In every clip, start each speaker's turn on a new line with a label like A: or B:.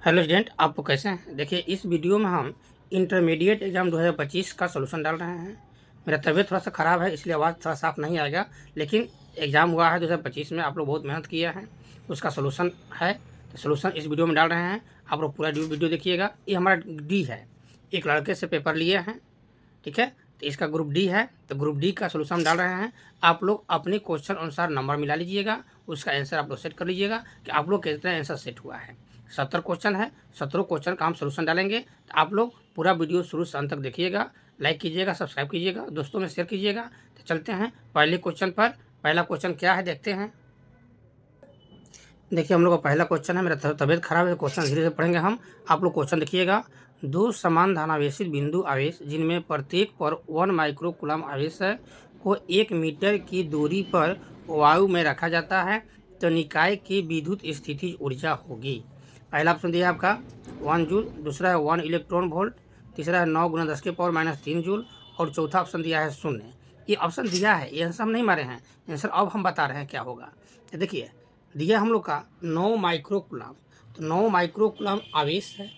A: Hello student, आप लोग कैसे हैं? देखिए, इस वीडियो में हम इंटरमीडिएट एग्ज़ाम 2025 का सॉल्यूशन डाल रहे हैं। मेरा तबीयत थोड़ा सा ख़राब है, इसलिए आवाज़ थोड़ा साफ नहीं आएगा, लेकिन एग्ज़ाम हुआ है 2025 में। आप लोग बहुत मेहनत किए हैं, उसका सॉल्यूशन है, तो सॉल्यूशन इस वीडियो में डाल रहे हैं। आप लोग पूरा वीडियो देखिएगा। ये हमारा डी है, एक लड़के से पेपर लिए हैं, ठीक है। तो इसका ग्रुप डी है, तो ग्रुप डी का सॉल्यूशन हम डाल रहे हैं। आप लोग अपने क्वेश्चन अनुसार नंबर मिला लीजिएगा, उसका आंसर आप लोग सेट कर लीजिएगा कि आप लोग कितना आंसर सेट हुआ है। 70 क्वेश्चन है, 17 क्वेश्चन का हम सॉल्यूशन डालेंगे। तो आप लोग पूरा वीडियो शुरू से अंत तक देखिएगा, लाइक कीजिएगा, सब्सक्राइब कीजिएगा, दोस्तों में शेयर कीजिएगा। तो चलते हैं पहले क्वेश्चन पर। पहला क्वेश्चन क्या है देखते हैं। देखिए, हम लोग का पहला क्वेश्चन है। मेरा तबीयत खराब है, क्वेश्चन धीरे धीरे पढ़ेंगे हम। आप लोग क्वेश्चन देखिएगा। दो समान धनावेशित बिंदु आवेश जिनमें प्रत्येक पर 1 माइक्रो कूलम आवेश है को 1 मीटर की दूरी पर वायु में रखा जाता है, तो निकाय की विद्युत स्थितिज ऊर्जा होगी। पहला ऑप्शन दिया है आपका 1 जूल, दूसरा है 1 इलेक्ट्रॉन वोल्ट, तीसरा है 9 × 10⁻³ जूल, और चौथा ऑप्शन दिया है 0। ये ऑप्शन दिया है, ये आंसर हम नहीं मारे हैं, आंसर अब हम बता रहे हैं क्या होगा। तो देखिए, दिया हम लोग का 9 माइक्रो कूलम, तो 9 माइक्रो कूलम आवेश है।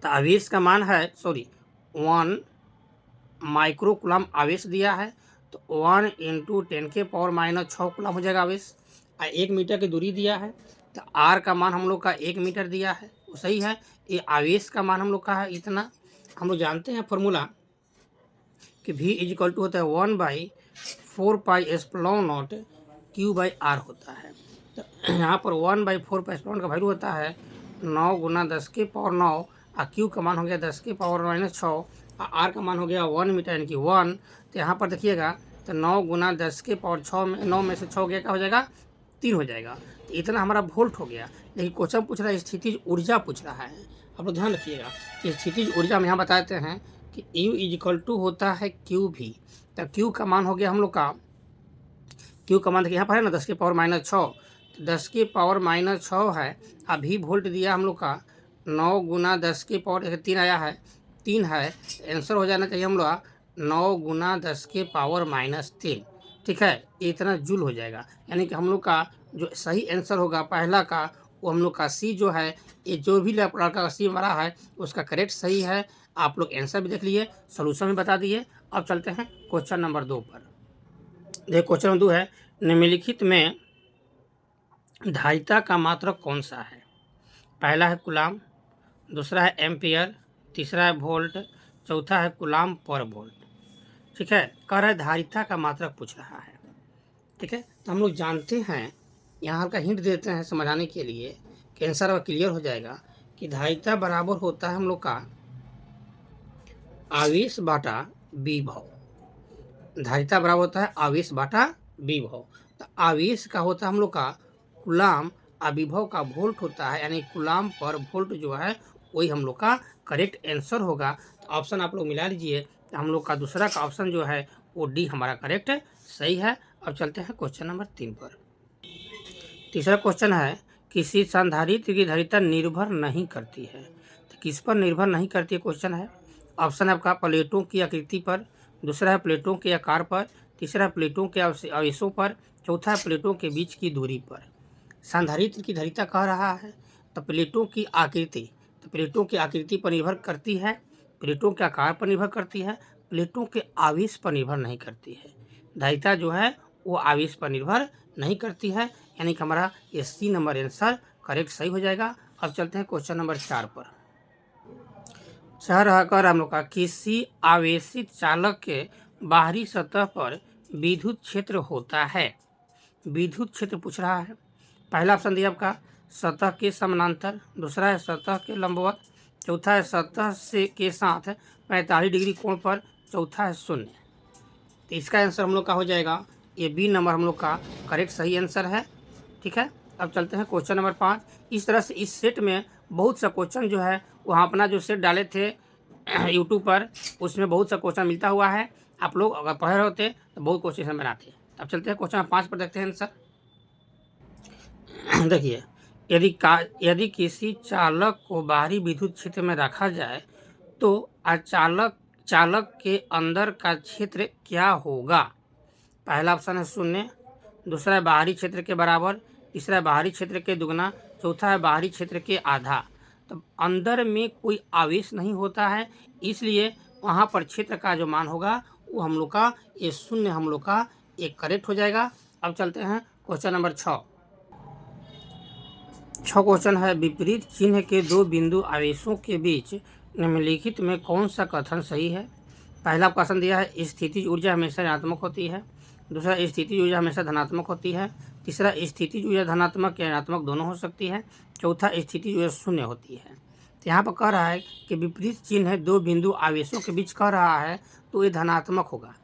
A: तो आवेश का मान है 1 माइक्रो कूलम आवेश दिया है, तो 1 × 10⁻⁶ कूलम हो जाएगा आवेश। 1 मीटर की दूरी दिया है, तो आर का मान हम लोग का 1 मीटर दिया है, वो सही है। ये आवेश का मान हम लोग का है इतना। हम लोग जानते हैं फॉर्मूला कि V = होता है 1/4πε0 Q/r होता है। तो यहाँ पर 1/4πε का वैल्यू होता है 9 × 10⁻⁹, और Q का मान हो गया 10⁻⁻6, और R का मान हो गया 1 मीटर यानी कि 1। तो यहाँ पर देखिएगा, तो 9 × 10⁻6 में 9 में से 6 गया, क्या हो जाएगा? 3 हो जाएगा। तो इतना हमारा वोल्ट हो गया। लेकिन क्वेश्चन पूछ रहा है स्थितिज ऊर्जा पूछ रहा है। आप लोग ध्यान रखिएगा कि स्थितिज ऊर्जा हम यहाँ बताते हैं कि U = होता है QV। तो Q का मान हो गया हम लोग का, Q का मान देखिए यहाँ पर है ना 10⁻⁻6, तो 10⁻⁻6 है। अभी वोल्ट दिया हम लोग का 9 × 10⁻³ आया है, 3 है। आंसर हो जाना चाहिए हम लोग 9 × 10⁻³ ठीक है। ये इतना जूल हो जाएगा, यानी कि हम लोग का जो सही आंसर होगा पहला का, वो हम लोग का सी जो है, ये जो भी लड़का का सी मारा है उसका करेक्ट सही है। आप लोग आंसर भी देख लिए, सॉल्यूशन भी बता दिए। अब चलते हैं क्वेश्चन नंबर 2 पर। देखिए, क्वेश्चन नंबर 2 है, निम्नलिखित में धारिता का मात्रक कौन सा है? पहला है कूलाम, दूसरा है एम्पियर, तीसरा है वोल्ट, चौथा है कूलाम पर वोल्ट। ठीक है, कह रहा है धारिता का मात्रक पूछ रहा है। ठीक है, तो हम लोग जानते हैं, यहाँ हल्का हिंट देते हैं समझाने के लिए कि आंसर अब क्लियर हो जाएगा कि धारिता बराबर होता है हम लोग का आवेश बाटा विभव। धारिता बराबर होता है आवेश बाटा विभव। तो आवेश का होता है हम लोग का कूलाम, और विभव का वोल्ट होता है, यानी कूलाम पर वोल्ट जो है वही हम लोग का करेक्ट आंसर होगा। तो ऑप्शन आप लोग मिला लीजिए। तो हम लोग का दूसरा का ऑप्शन जो है वो डी हमारा करेक्ट सही है। अब चलते हैं क्वेश्चन नंबर 3 पर। तीसरा क्वेश्चन है, किसी संधारित्र की धारिता निर्भर नहीं करती है। तो किस पर निर्भर नहीं करती है क्वेश्चन है। ऑप्शन है आपका प्लेटों की आकृति पर, दूसरा है प्लेटों के आकार पर, तीसरा है प्लेटों के आवेशों पर, चौथा है प्लेटों के बीच की दूरी पर। संधारित्र की धारिता कह रहा है, तो प्लेटों की आकृति, तो प्लेटों की आकृति पर निर्भर करती है, प्लेटों के आकार पर निर्भर करती है, प्लेटों के आवेश पर निर्भर नहीं करती है। धारिता जो है वो आवेश पर निर्भर नहीं करती है, यानी कि हमारा ये सी नंबर आंसर करेक्ट सही हो जाएगा। अब चलते हैं क्वेश्चन नंबर 4 पर। रहकर हम लोग का किसी आवेशित चालक के बाहरी सतह पर विद्युत क्षेत्र होता है। विद्युत क्षेत्र पूछ रहा है। पहला ऑप्शन दिया आपका सतह के समानांतर, दूसरा है सतह के लंबवत, चौथा है सतह से के साथ 45 डिग्री कोण पर, चौथा है 0। तो इसका आंसर हम लोग का हो जाएगा ये बी नंबर हम लोग का करेक्ट सही आंसर है। ठीक है, अब चलते हैं क्वेश्चन नंबर 5। इस तरह से इस सेट में बहुत सा क्वेश्चन जो है वहाँ अपना जो सेट डाले थे यूट्यूब पर, उसमें बहुत सा क्वेश्चन मिलता हुआ है। आप लोग अगर पढ़ रहे होते तो बहुत क्वेश्चन बनाते। अब चलते हैं क्वेश्चन 5 पर, देखते हैं आंसर। देखिए, यदि किसी चालक को बाहरी विद्युत क्षेत्र में रखा जाए तो चालक के अंदर का क्षेत्र क्या होगा? पहला ऑप्शन है 0, दूसरा है बाहरी क्षेत्र के बराबर, तीसरा है बाहरी क्षेत्र के दुगना, चौथा है बाहरी क्षेत्र के आधा, तो अंदर में कोई आवेश नहीं होता है, इसलिए वहाँ पर क्षेत्र का जो मान होगा वो हम लोग का ये शून्य हम लोग का एक करेक्ट हो जाएगा। अब चलते हैं क्वेश्चन नंबर 6। क्वेश्चन है, विपरीत चिन्ह के दो बिंदु आवेशों के बीच निम्नलिखित में कौन सा कथन सही है। पहला क्वेश्चन दिया है, स्थितिज ऊर्जा हमेशा ऋणात्मक होती है। दूसरा, स्थितिज ऊर्जा हमेशा धनात्मक होती है। तीसरा, स्थितिज ऊर्जा धनात्मक या ऋणात्मक दोनों हो सकती है। चौथा, स्थितिज ऊर्जा शून्य होती है। तो यहाँ पर कह रहा है कि विपरीत चिन्ह दो बिंदु आवेशों के बीच कह रहा है तो ये धनात्मक होगा।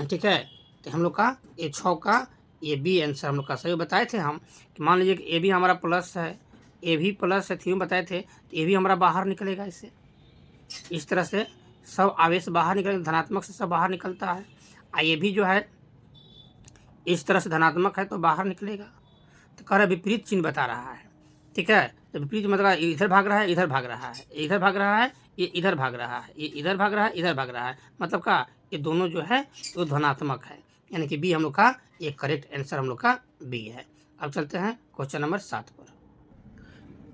A: ठीक है, तो हम लोग का ये 6 का ये बी आंसर हम लोग का सही बताए थे हम कि मान लीजिए कि ए भी हमारा प्लस है, ए भी प्लस है, थ्योरम बताए थे, तो ए भी हमारा बाहर निकलेगा। इससे इस तरह से सब आवेश बाहर निकलेगा, धनात्मक से सब बाहर निकलता है। ये भी जो है इस तरह से धनात्मक है तो बाहर निकलेगा। तो कह रहा है विपरीत चिन्ह बता रहा है। ठीक है, तो विपरीत मतलब इधर भाग रहा है, इधर भाग रहा है, इधर भाग रहा है, ये इधर भाग रहा है, ये इधर भाग रहा है, इधर भाग रहा है, मतलब का ये दोनों जो है तो धनात्मक है, यानी कि बी हम लोग का ये करेक्ट आंसर हम लोग का बी है। अब चलते हैं क्वेश्चन नंबर 7 पर।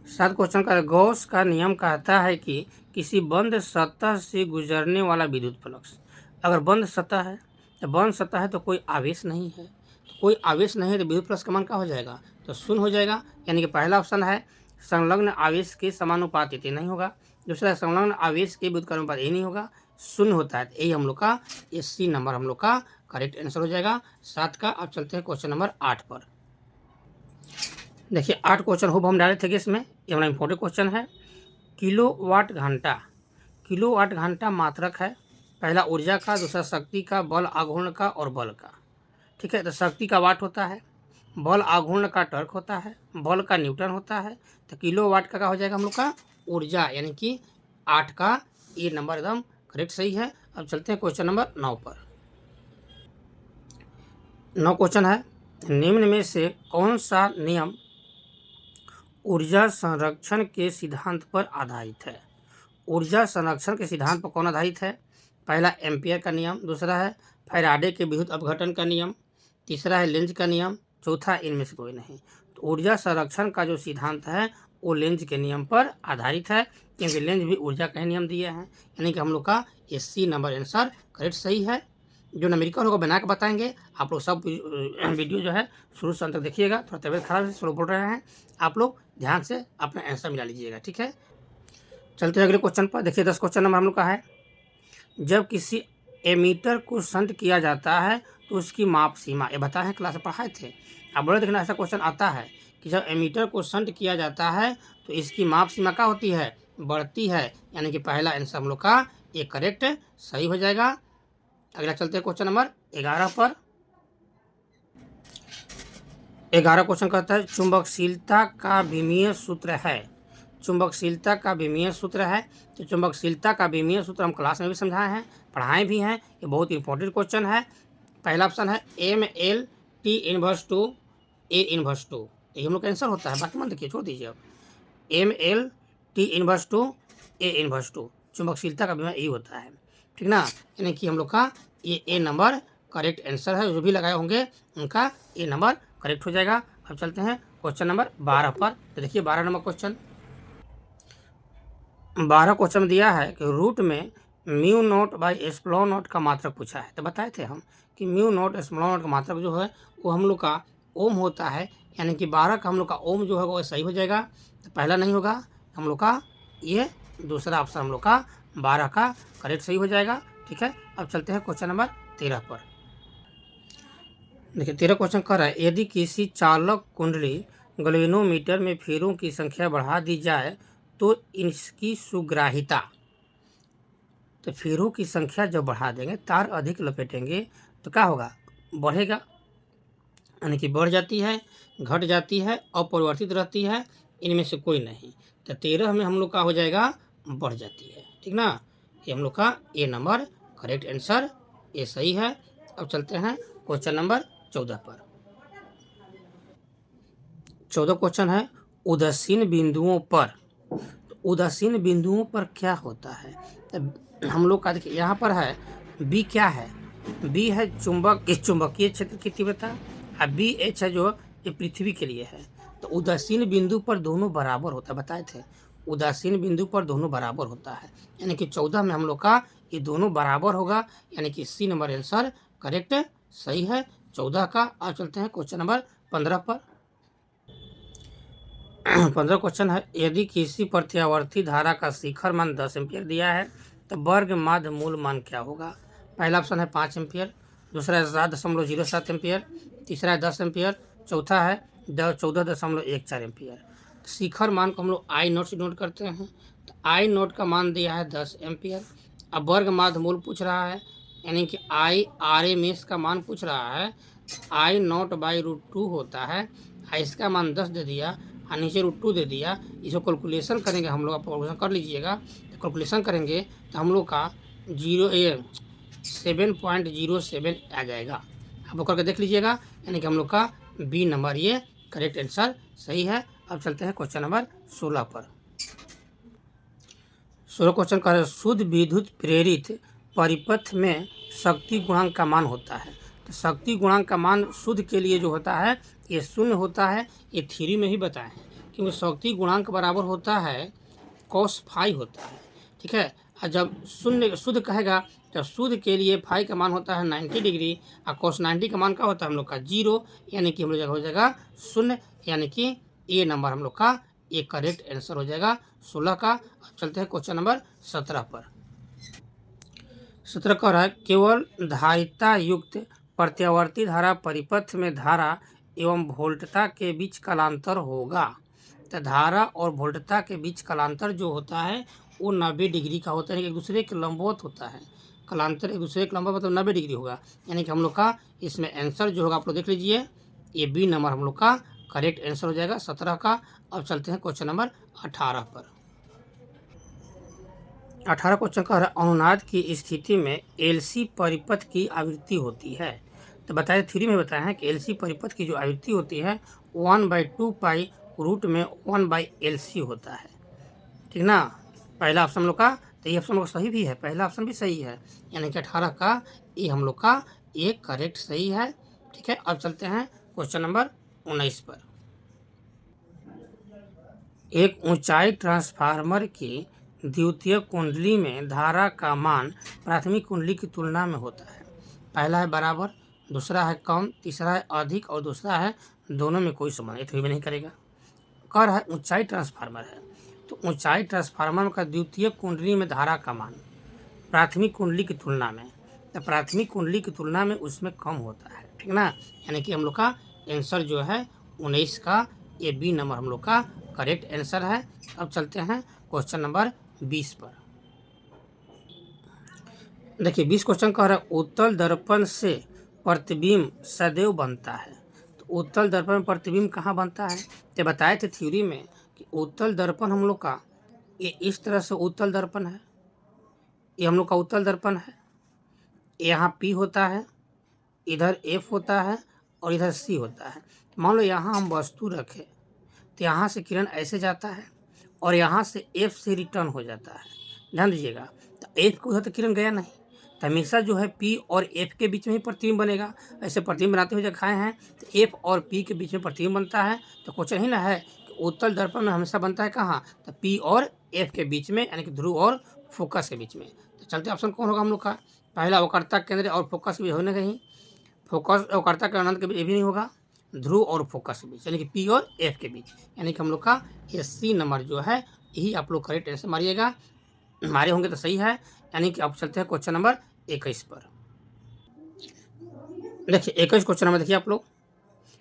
A: 7 क्वेश्चन का, गॉस का नियम कहता है कि किसी बंद सतह से गुजरने वाला विद्युत फ्लक्स, अगर बंद सतह है तो बंद सतह है तो कोई आवेश नहीं है, तो कोई आवेश नहीं है तो विद्युत फ्लक्स का मान क्या हो जाएगा, तो शून्य हो जाएगा। यानी कि पहला ऑप्शन है संलग्न आवेश के समानुपातिक ये नहीं होगा। दूसरा, संलग्न आवेश के विद्युत अनुपात ये नहीं होगा, शून्य होता है। तो यही हम लोग का ये सी नंबर हम लोग का करेक्ट आंसर हो जाएगा 7 का। अब चलते हैं क्वेश्चन नंबर 8 पर। देखिए 8 क्वेश्चन हो हम डाले थे कि इसमें ये हमारा इंपॉर्टेंट क्वेश्चन है। किलोवाट घंटा मात्रक है। पहला ऊर्जा का, दूसरा शक्ति का, बल आघूर्ण का और बल का। ठीक है, तो शक्ति का वाट होता है, बल आघूर्ण का टर्क होता है, बल का न्यूटन होता है। तो किलोवाट का क्या हो जाएगा हम लोग का ऊर्जा, यानी कि 8 का ये नंबर एकदम करेक्ट सही है। अब चलते हैं क्वेश्चन नंबर 9 पर। 9 क्वेश्चन है, निम्न में से कौन सा नियम ऊर्जा संरक्षण के सिद्धांत पर आधारित है। ऊर्जा संरक्षण के सिद्धांत पर कौन आधारित है। पहला एम्पियर का नियम, दूसरा है फैराडे के विद्युत अपघटन का नियम, तीसरा है लेंज का नियम, चौथा इनमें से कोई नहीं। तो ऊर्जा संरक्षण का जो सिद्धांत है वो लेंज के नियम पर आधारित है, क्योंकि लेंज भी ऊर्जा का नियम दिए हैं। यानी कि हम लोग का ये सी नंबर आंसर करेक्ट सही है। जो न्यूमेरिकल होगा बना के बताएंगे, आप लोग सब वीडियो जो है शुरू से अंत तक देखिएगा। थोड़ा तबियत खराब है, स्लो बोल रहे हैं, आप लोग ध्यान से अपना आंसर मिला लीजिएगा। ठीक है, चलते हैं अगले क्वेश्चन पर। देखिए 10 क्वेश्चन नंबर हम लोग का है, जब किसी एमीटर को शंट किया जाता है तो उसकी माप सीमा, ये बताए हैं क्लास में पढ़ाए थे। अब बोले देखना ऐसा क्वेश्चन आता है कि जब एमीटर को शंट किया जाता है तो इसकी माप सीमा क्या होती है, बढ़ती है। यानी कि पहला आंसर हम लोग का ये करेक्ट सही हो जाएगा। अगला चलते हैं क्वेश्चन नंबर 11 पर। 11 क्वेश्चन कहता है, चुंबकशीलता का विमीय सूत्र है। चुंबकशीलता का विमीय सूत्र है। तो चुंबकशीलता का विमीय सूत्र हम क्लास में भी समझाए हैं, पढ़ाए भी हैं। ये बहुत इंपॉर्टेंट क्वेश्चन है। पहला ऑप्शन है ML/T⁻², A⁻²। ये हम लोग का आंसर होता है, बाकी मत देखिए, छोड़ दीजिए। अब ML/T⁻², A⁻², चुंबकशीलता का विमीय यही होता है। ठीक ना, यानी कि हम लोग का ये ए नंबर करेक्ट आंसर है। जो भी लगाए होंगे उनका ए नंबर करेक्ट हो जाएगा। अब चलते हैं क्वेश्चन नंबर 12 पर। तो देखिए 12 नंबर क्वेश्चन, 12 क्वेश्चन में दिया है कि रूट में μ0/ε0 का मात्रक पूछा है। तो बताए थे हम कि μ0/ε0 का मात्रक जो है वो हम लोग का ओम होता है। यानी कि 12 का हम लोग का ओम जो है वो सही हो जाएगा। तो पहला नहीं होगा हम लोग का, ये दूसरा ऑप्शन हम लोग का 12 का करेक्ट सही हो जाएगा। ठीक है, अब चलते हैं क्वेश्चन नंबर 13 पर। देखिए 13 क्वेश्चन कर रहा है, यदि किसी चालक कुंडली गैल्वेनोमीटर में फेरों की संख्या बढ़ा दी जाए तो इसकी सुग्राहिता, तो फेरों की संख्या जब बढ़ा देंगे, तार अधिक लपेटेंगे तो क्या होगा, बढ़ेगा। यानी कि बढ़ जाती है, घट जाती है, अपरिवर्तित रहती है, इनमें से कोई नहीं। तो 13 में हम लोग का हो जाएगा बढ़ जाती है। ठीक ना, ये हम लोग का ए नंबर करेक्ट आंसर ये सही है। अब चलते हैं क्वेश्चन नंबर 14 पर। 14 क्वेश्चन है, उदासीन बिंदुओं पर। तो उदासीन बिंदुओं पर क्या होता है। तो हम लोग का देखिए यहाँ पर है बी, क्या है, बी है चुंबक, इस चुंबकीय क्षेत्र की तीव्रता, और बी एच है जो ये पृथ्वी के लिए है। तो उदासीन बिंदु पर दोनों बराबर होता है, बताए थे उदासीन बिंदु पर दोनों बराबर होता है, यानी कि 14 में हम लोग का ये दोनों बराबर होगा, यानी कि सी नंबर आंसर करेक्ट सही है 14 का। अब चलते हैं क्वेश्चन नंबर 15 पर। 15 क्वेश्चन है, यदि किसी प्रत्यावर्ती धारा का शिखर मान 10 एम्पियर दिया है तो वर्ग माध्य मूल मान क्या होगा। पहला ऑप्शन है 5 एम्पियर, दूसरा है 7.07 एम्पियर, तीसरा है 10 एम्पियर, चौथा है 14.14 एम्पियर। शिखर मान को हम लोग आई नोट से नोट करते हैं, तो आई नोट का मान दिया है 10 एम्पियर। अब वर्ग माध्य मूल पूछ रहा है, यानी कि आई आर एम एस का मान पूछ रहा है, आई नोट बाई √2 होता है, इसका मान 10 दे दिया और नीचे √2 दे दिया। इसको कैलकुलेशन करेंगे हम लोग, आप कैलकुलेशन कर लीजिएगा, तो कैलकुलेशन करेंगे तो हम लोग का 7.07 आ जाएगा। आप लोग करके देख लीजिएगा, यानी कि हम लोग का बी नंबर ये करेक्ट आंसर सही है। अब चलते हैं क्वेश्चन नंबर 16 पर। 16 क्वेश्चन का शुद्ध विद्युत प्रेरित परिपथ में शक्ति गुणांक का मान होता है। तो शक्ति गुणांक का मान शुद्ध के लिए जो होता है ये 0 होता है, ये थ्योरी में ही बताए हैं, क्योंकि शक्ति गुणांक बराबर होता है cos फाई होता है, ठीक है। और जब शून्य शुद्ध कहेगा तो शुद्ध के लिए फाई का मान होता है 90 डिग्री और cos 90 का मान क्या होता है हम लोग का 0, यानी कि हम लोग हो जाएगा 0, यानी कि ये नंबर हम लोग का ये करेक्ट आंसर हो जाएगा 16 का। अब चलते हैं क्वेश्चन नंबर 17 पर। 17 कह रहा है, केवल धारिता युक्त प्रत्यावर्ती धारा परिपथ में धारा एवं वोल्टता के बीच कालांतर होगा। तो धारा और वोल्टता के बीच कालांतर जो होता है वो 90 डिग्री का होता है, एक दूसरे के लंबवत होता है। कालांतर एक दूसरे के लंबवत मतलब 90 डिग्री होगा, यानी कि हम लोग का इसमें आंसर जो होगा आप लोग देख लीजिए, ये बी नंबर हम लोग का करेक्ट आंसर हो जाएगा 17 का। अब चलते हैं क्वेश्चन नंबर 18 पर। 18 क्वेश्चन कह रहा है, अनुनाद की स्थिति में एलसी परिपथ की आवृत्ति होती है। तो बताया थ्योरी में बताया है कि एलसी परिपथ की जो आवृत्ति होती है 1/2 पाई रूट में 1/LC होता है, ठीक ना। पहला ऑप्शन हम लोग का, तो ये ऑप्शन हम लोग सही भी है, पहला ऑप्शन भी सही है, यानी कि 18 का ये हम लोग का ये करेक्ट सही है, ठीक है। अब चलते हैं क्वेश्चन नंबर 19 पर। एक ऊंचाई ट्रांसफार्मर की द्वितीय कुंडली में धारा का मान प्राथमिक कुंडली की तुलना में होता है। पहला है बराबर, दूसरा है कम, तीसरा है अधिक और दूसरा है दोनों में कोई संबंध, ये तो भी नहीं करेगा। कह रहा है ऊंचाई ट्रांसफार्मर है, तो ऊंचाई ट्रांसफार्मर का द्वितीय कुंडली में धारा का मान प्राथमिक कुंडली की तुलना में, तो प्राथमिक कुंडली की तुलना में उसमें कम होता है, ठीक ना। यानी कि हम लोग का आंसर जो है 19 का ये बी नंबर हम लोग का करेक्ट आंसर है। अब चलते हैं क्वेश्चन नंबर 20 पर। देखिए 20 क्वेश्चन कह रहा है, उत्तल दर्पण से प्रतिबिंब सदैव बनता है। तो उत्तल दर्पण में प्रतिबिंब कहाँ बनता है, तो बताए थे थ्योरी में कि उत्तल दर्पण हम लोग का ये इस तरह से उत्तल दर्पण है, ये हम लोग का उत्तल दर्पण है, यहाँ P होता है, इधर F होता है और इधर C होता है। मान लो यहाँ हम वस्तु रखें तो यहाँ से किरण ऐसे जाता है और यहाँ से F से रिटर्न हो जाता है, ध्यान दीजिएगा। तो F को उधर तो किरण गया नहीं, तो हमेशा जो है P और F के बीच में ही प्रतिबिंब बनेगा। ऐसे प्रतिबिंब बनाते हुए दिखाए हैं, तो F और P के बीच में प्रतिबिंब बनता है। तो क्वेश्चन ही ना है कि उत्तल दर्पण में हमेशा बनता है कहाँ, तो P और F के बीच में, यानी कि ध्रुव और फोकस के बीच में। तो चलते ऑप्शन कौन होगा हम लोग का, पहला वक्रता केंद्र और फोकस भी होने कहीं, फोकस वक्रता के अनंत के बीच भी नहीं होगा, ध्रुव और फोकस के बीच, यानी कि P और F के बीच, यानी कि हम लोग का ये C नंबर जो है यही आप लोग करेक्ट आंसर मारिएगा, मारे होंगे तो सही है। यानी कि अब चलते हैं क्वेश्चन नंबर 21 पर। देखिए 21 क्वेश्चन नंबर देखिए आप लोग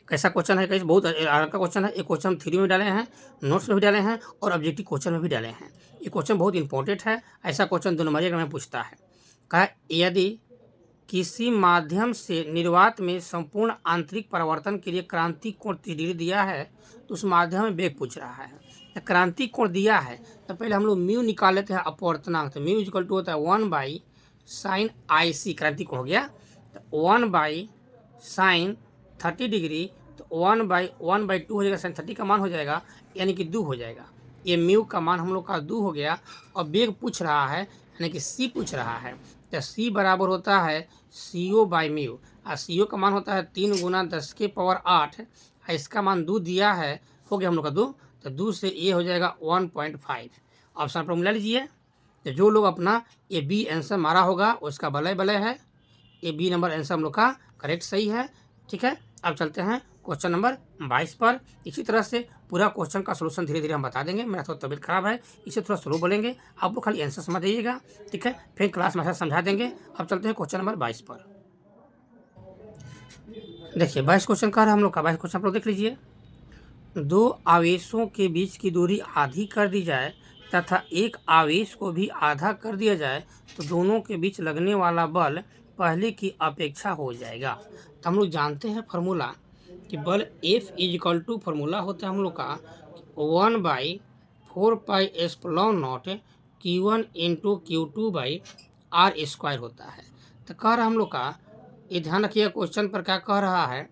A: कैसा क्वेश्चन है, कैसे बहुत आगे का क्वेश्चन है। एक क्वेश्चन हम थ्योरी में डाले हैं, नोट्स में भी डाले हैं और ऑब्जेक्टिव क्वेश्चन में भी डाले हैं। ये क्वेश्चन बहुत इंपॉर्टेंट है, ऐसा क्वेश्चन 2 नंबर अगर में पूछता है। कहा यदि किसी माध्यम से निर्वात में संपूर्ण आंतरिक परिवर्तन के लिए क्रांति कोण 30 डिग्री दिया है, तो उस माध्यम में वेग पूछ रहा है। तो क्रांति कोण दिया है तो पहले हम लोग म्यू निकाल लेते हैं अपवर्तनांक, तो म्यू इक्वल टू होता है 1/sin IC, क्रांति कोण हो गया, तो 1/sin 30 डिग्री, तो 1/2 हो जाएगा, sin 30 का मान हो जाएगा, यानी कि 2 हो जाएगा। ये म्यू का मान हम लोग का 2 हो गया और वेग पूछ रहा है, यानी कि C पूछ रहा है। तो C बराबर होता है CO/μ, और CO का मान होता है 3 × 10⁸ और इसका मान 2 दिया है, हो गया हम लोग का 2, तो 2 से ए हो जाएगा 1.5। ऑप्शन पर मिला लीजिए। तो जो लोग अपना ए बी आंसर मारा होगा उसका बलय बलय है। ए बी नंबर आंसर हम लोग का करेक्ट सही है। ठीक है, अब चलते हैं क्वेश्चन नंबर 22 पर। इसी तरह से पूरा क्वेश्चन का सोल्यूशन धीरे धीरे हम बता देंगे। मेरा थोड़ा तबीयत खराब है, इसे थोड़ा स्लो बोलेंगे, आप लोग खाली आंसर समझ जाइएगा। ठीक है, फिर क्लास में ऐसा समझा देंगे। अब चलते हैं क्वेश्चन नंबर 22 पर। देखिए 22 क्वेश्चन का हम लोग का 22 क्वेश्चन आप लोग देख लीजिए। दो आवेशों के बीच की दूरी आधी कर दी जाए तथा एक आवेश को भी आधा कर दिया जाए तो दोनों के बीच लगने वाला बल पहले की अपेक्षा हो जाएगा। तो हम लोग जानते हैं फार्मूला कि बल F is equal to formula होता है हम लोग का 1/4πε0 Q1 into Q2 by are square होता है। तो कह रहा हम लोग का, ये ध्यान रखिए क्वेश्चन पर क्या कह रहा है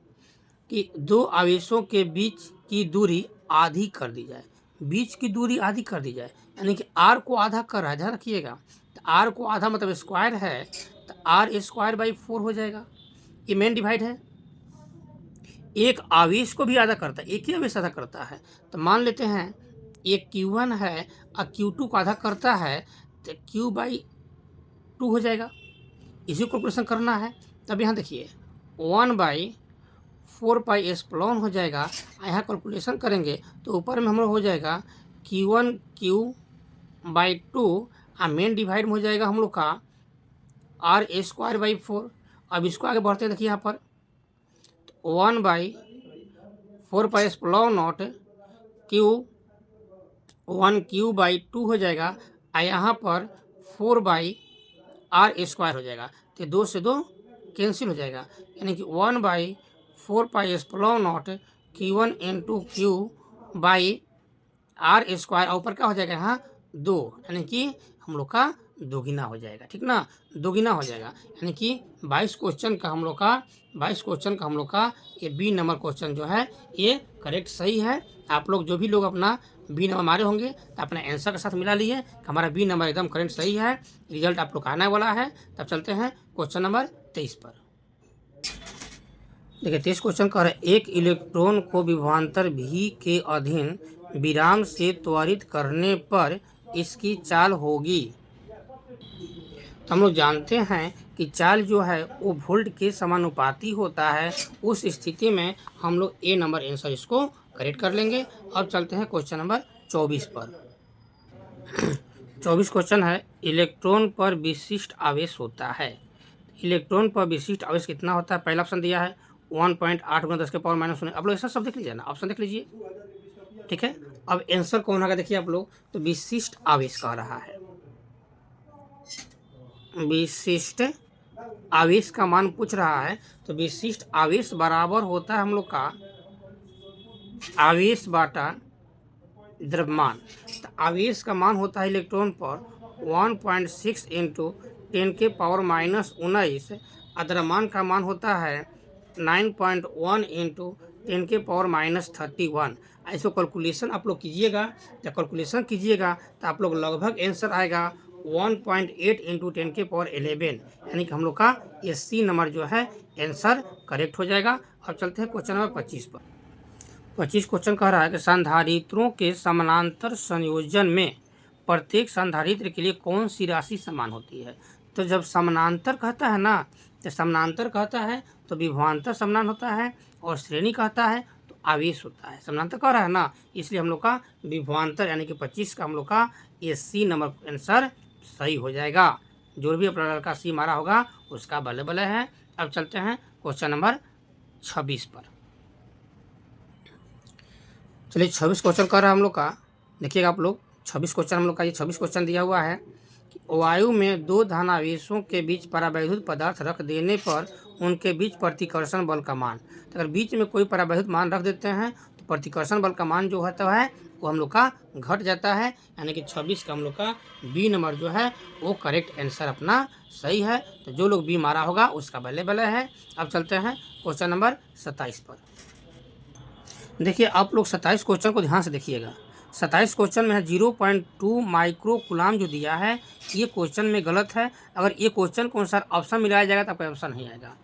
A: कि दो आवेशों के बीच की दूरी आधी कर दी जाए। बीच की दूरी आधी कर दी जाए यानी कि आर को आधा कर रहा है, ध्यान रखिएगा। तो आर को आधा मतलब स्क्वायर है, तो आर स्क्वायर बाई 4 हो जाएगा। ये मेन डिवाइड है। एक आवेश को भी आधा करता है, एक ही आवेश आधा करता है। तो मान लेते हैं एक Q1 है और Q2 को आधा करता है, तो Q/2 हो जाएगा। इसी को कैलकुलेशन करना है। तब यहाँ देखिए 1/4πε हो जाएगा। यहाँ कैलकुलेशन करेंगे तो ऊपर में हम लोग हो जाएगा Q1 Q/2 और मेन डिवाइड में हो जाएगा हम लोग का आर स्क्वायर बाई 4। अब इसको आगे बढ़ते हैं, देखिए यहाँ पर 1/4πε0 Q1 Q/2 हो जाएगा और यहाँ पर 4/r² हो जाएगा। तो 2 से 2 कैंसिल हो जाएगा यानी कि 1/4πε0 Q1 इंटू Q/r² ऊपर क्या हो जाएगा यहाँ 2, यानी कि हम लोग का दोगुना हो जाएगा। ठीक ना, दोगुना हो जाएगा यानी कि 22 क्वेश्चन का हम लोग का ये बी नंबर क्वेश्चन जो है ये करेक्ट सही है। आप लोग जो भी लोग अपना बी नंबर मारे होंगे तो अपने आंसर के साथ मिला लिए कि हमारा बी नंबर एकदम करेक्ट सही है। रिजल्ट आप लोग का आने वाला है। तब चलते हैं क्वेश्चन नंबर 23 पर। देखिए 23 क्वेश्चन कह रहा है एक इलेक्ट्रॉन को विभवांतर भी के अधीन विराम से त्वरित करने पर इसकी चाल होगी। तो हम लोग जानते हैं कि चाल जो है वो वोल्ट के समानुपाती होता है। उस स्थिति में हम लोग ए नंबर आंसर इसको करेक्ट कर लेंगे। अब चलते हैं क्वेश्चन नंबर 24 पर। 24 क्वेश्चन है इलेक्ट्रॉन पर विशिष्ट आवेश होता है। इलेक्ट्रॉन पर विशिष्ट आवेश कितना होता है? पहला ऑप्शन दिया है 1.8 × 10⁻⁻⁰। आप लोग ऐसा सब देख लीजिए ना, ऑप्शन देख लीजिए। ठीक है, अब आंसर कौन होगा देखिए आप लोग। तो विशिष्ट आवेश कह रहा है, विशिष्ट आवेश का मान पूछ रहा है। तो विशिष्ट आवेश बराबर होता है हम लोग का आवेश बाटा द्रव्यमान। तो आवेश का मान होता है इलेक्ट्रॉन पर 1.6 × 10⁻⁻19 और द्रव्यमान का मान होता है 9.1 × 10⁻31। ऐसे कैलकुलेशन आप लोग कीजिएगा। जब कैलकुलेशन कीजिएगा तो आप लोग लगभग आंसर आएगा 1.8 × 10⁻11, यानी कि हम लोग का ये सी नंबर जो है आंसर करेक्ट हो जाएगा। अब चलते हैं क्वेश्चन नंबर 25 पर। 25 क्वेश्चन कह रहा है कि संधारित्रों के समानांतर संयोजन में प्रत्येक संधारित्र के लिए कौन सी राशि समान होती है? तो जब समानांतर कहता है ना, तो समानांतर कहता है तो विभवांतर समान होता है और श्रेणी कहता है तो आवेश होता है। समानांतर कह रहा है ना, इसलिए हम लोग का विभवांतर यानी कि 25 का हम लोग का ये सी नंबर आंसर सही हो जाएगा। जो भी अपना लड़का सी मारा होगा उसका बल्ले बल्ले है। अब चलते हैं क्वेश्चन नंबर 26 पर। चलिए 26 क्वेश्चन कर रहा है हम लोग का, देखिएगा आप लोग 26 क्वेश्चन हम लोग का ये 26 क्वेश्चन दिया हुआ है कि वायु में दो धनावेशों के बीच परावैद्युत पदार्थ रख देने पर उनके बीच प्रतिकर्षण बल का मान। तो अगर बीच में कोई परावैद्युत मान रख देते हैं तो प्रतिकर्षण बल का मान जो होता है वो हम लोग का घट जाता है, यानी कि 26 का हम लोग का बी नंबर जो है वो करेक्ट आंसर अपना सही है। तो जो लोग बी मारा होगा उसका बल्ले बल्ले है। अब चलते हैं क्वेश्चन नंबर 27 पर। देखिए आप लोग 27 क्वेश्चन को ध्यान से देखिएगा। 27 क्वेश्चन में है 0.2 माइक्रो कूलाम जो दिया है ये क्वेश्चन में गलत है। अगर ये क्वेश्चन को अनुसार ऑप्शन मिलाया जाएगा तो आपका ऑप्शन नहीं आएगा।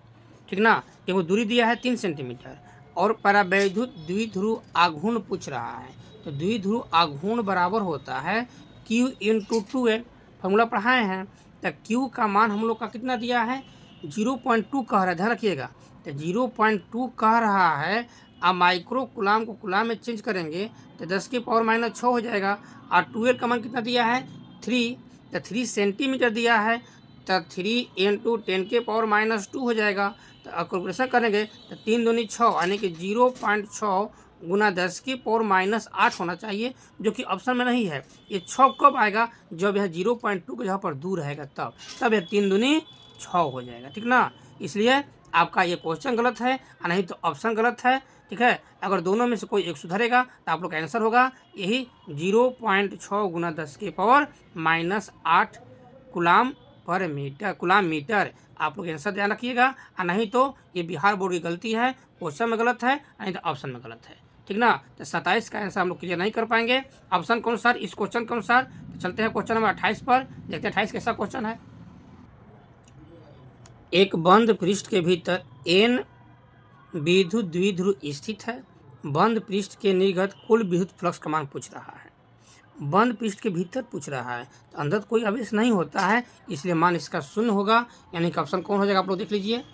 A: ठीक ना, क्योंकि दूरी दिया है 3 सेंटीमीटर और परावैद्युत द्विध्रुव आघूर्ण पूछ रहा है। तो द्विध्रुव आघूर्ण बराबर होता है Q इंटू 2L। फॉर्मूला पढ़ाए हैं। तो Q का मान हम लोग का कितना दिया है 0.2 कह रहा है, ध्यान रखिएगा। तो 0.2 कह रहा है। अब माइक्रो कुलाम को कुलाम में चेंज करेंगे तो 10⁻⁻6 हो जाएगा। और 2L का मान कितना दिया है 3, तो 3 सेंटीमीटर दिया है। तो 3 इंटू 10⁻⁻2 हो जाएगा। तो अब कैलकुलेशन करेंगे तो 3 दूनी 6 यानी कि 0.6 गुना 10⁻8 होना चाहिए, जो कि ऑप्शन में नहीं है। ये 6 कब आएगा जब यह 0.2 के जगह पर दूर रहेगा, तब यह 3 दूनी 6 हो जाएगा, ठीक ना। इसलिए आपका ये क्वेश्चन गलत है और नहीं तो ऑप्शन गलत है, ठीक है। अगर दोनों में से कोई एक सुधरेगा तो आप लोग का आंसर होगा यही 0.6 गुना 10⁻⁻8 कुलाम पर मीटर, कुलाम मीटर। आप लोग आंसर ध्यान रखिएगा और नहीं तो ये बिहार बोर्ड की गलती है, क्वेश्चन में गलत है नहीं तो ऑप्शन में गलत है, ठीक ना। तो 27 का आंसर हम लोग क्लियर नहीं कर पाएंगे ऑप्शन के अनुसार, इस क्वेश्चन के अनुसार। तो चलते हैं क्वेश्चन नंबर 28 पर, देखते हैं 28 कैसा क्वेश्चन है। एक बंद पृष्ठ के भीतर n विद्युत द्विध्रुव स्थित है। बंद पृष्ठ के निर्गत कुल विद्युत फ्लक्स का मान पूछ रहा है। बंद पृष्ठ के भीतर पूछ रहा है तो अंदर कोई आवेश नहीं होता है, इसलिए मान इसका शून्य होगा, यानी कि ऑप्शन कौन हो जाएगा आप लोग देख लीजिए।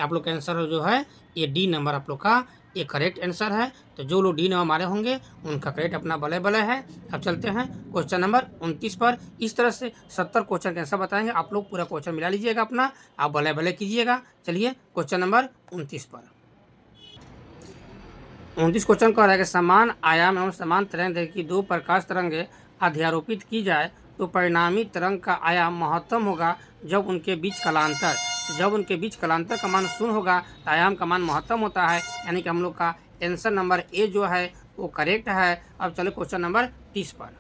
A: आप लोग का आंसर जो है ये डी नंबर आप लोग का ये करेक्ट आंसर है। तो जो लोग डी नंबर मारे होंगे उनका करेक्ट अपना बले बले है। अब चलते हैं क्वेश्चन नंबर 29 पर। इस तरह से 70 क्वेश्चन का आंसर बताएंगे, आप लोग पूरा क्वेश्चन मिला लीजिएगा अपना, आप बले बले कीजिएगा। चलिए क्वेश्चन नंबर 29 पर। 29 क्वेश्चन कह रहा है कि समान आयाम एवं समान तरंग की दो प्रकाश तरंगें अध्यारोपित की जाए तो परिणामी तरंग का आयाम महत्तम होगा जब उनके बीच कलांतर, जब उनके बीच कलांतर का मान शून्य होगा तो आयाम का मान महत्तम होता है, यानी कि हम लोग का आंसर नंबर ए जो है वो करेक्ट है। अब चलो क्वेश्चन नंबर 30 पर।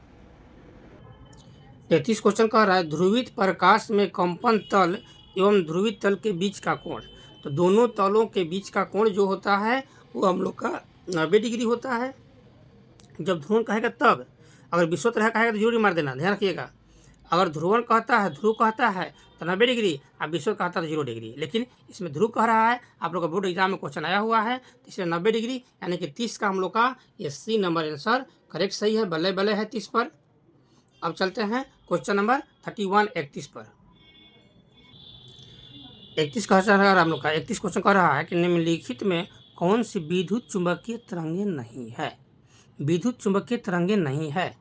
A: 33 क्वेश्चन कह रहा है ध्रुवित प्रकाश में कंपन तल एवं ध्रुवित तल के बीच का कोण। तो दोनों तलों के बीच का कोण जो होता है वो हम लोग का 90 डिग्री होता है। जब ध्रुवन कहेगा तब, अगर विश्वत रह कहेगा तो जरूरी मार देना, ध्यान रखिएगा। अगर ध्रुवन कहता है, ध्रुव कहता है तो 90 डिग्री, अब विश्व कहता है तो 0 डिग्री। लेकिन इसमें ध्रुव कह रहा है, आप लोग का बोर्ड एग्जाम में क्वेश्चन आया हुआ है, तो इसलिए 90 डिग्री यानी कि 30 का हम लोग का ये सी नंबर आंसर करेक्ट सही है, बल्ले बल्ले है 30 पर। अब चलते हैं क्वेश्चन नंबर 31 31 पर। 31 क्वेश्चन है हम लोग का। 31 क्वेश्चन कह रहा है कि निम्नलिखित में कौन सी विद्युत चुंबकीय तरंगें नहीं है। विद्युत चुंबकीय तरंगें नहीं है।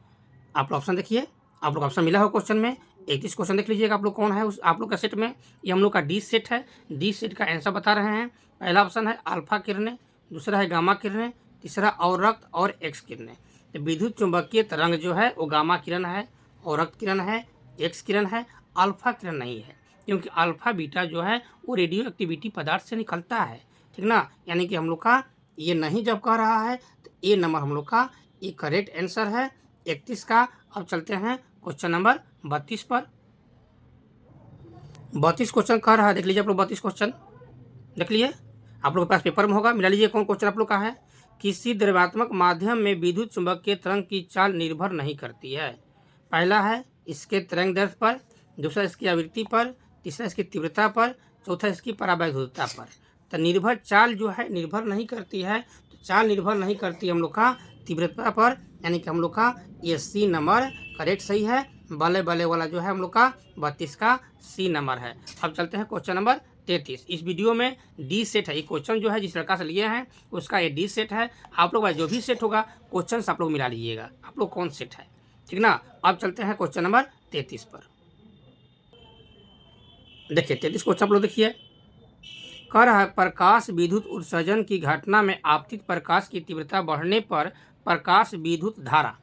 A: आप लोग ऑप्शन देखिए, आप लोग ऑप्शन मिला हो क्वेश्चन में। 31 क्वेश्चन देख लीजिएगा आप लोग कौन है उस आप लोग का सेट में। ये हम लोग का डी सेट है। डी सेट का आंसर बता रहे हैं। पहला ऑप्शन है अल्फा किरणें, दूसरा है गामा किरणें, तीसरा अवरक्त और एक्स किरणें। तो विद्युत चुंबकीय तरंग जो है वो गामा किरण है, अवरक्त किरण है, एक्स किरण है, अल्फा किरण नहीं है, क्योंकि अल्फा बीटा जो है वो रेडियो एक्टिविटी पदार्थ से निकलता है, ठीक ना। यानी कि हम लोग का ये नहीं जब कह रहा है तो ए नंबर हम लोग का ये करेक्ट आंसर है 31 का। अब चलते हैं क्वेश्चन नंबर 32 पर। 32 क्वेश्चन कह रहा है, देख लीजिए आप लोग 32 क्वेश्चन देख लिए, आप लोग के पास पेपर में होगा, मिला लीजिए कौन क्वेश्चन आप लोग का है। किसी द्रव्यात्मक माध्यम में विद्युत चुंबकीय तरंग की चाल निर्भर नहीं करती है। पहला है इसके तरंग दैर्ध्य पर, दूसरा इसकी आवृत्ति पर, तीसरा इसकी तीव्रता पर, चौथा इसकी परावैद्युतता पर। तो निर्भर चाल जो है निर्भर नहीं करती है, तो चाल निर्भर नहीं करती हम लोग का तीव्रता पर, यानी कि हम लोग का ये सी नंबर करेक्ट सही है। बल्ले बल्ले वाला जो है हम लोग का 32 का सी नंबर है। अब चलते हैं क्वेश्चन नंबर 33। इस वीडियो में डी सेट है, ये क्वेश्चन जो है जिस लड़का से लिए हैं उसका ये डी सेट है। आप लोग जो भी सेट होगा क्वेश्चन आप लोग मिला लीजिएगा, आप लोग कौन सेट है, ठीक ना। अब चलते हैं क्वेश्चन नंबर 33 पर। देखिए 33 क्वेश्चन आप लोग देखिए, कह रहा है प्रकाश विद्युत उत्सर्जन की घटना में आपतित प्रकाश की तीव्रता बढ़ने पर प्रकाश विद्युत धारा,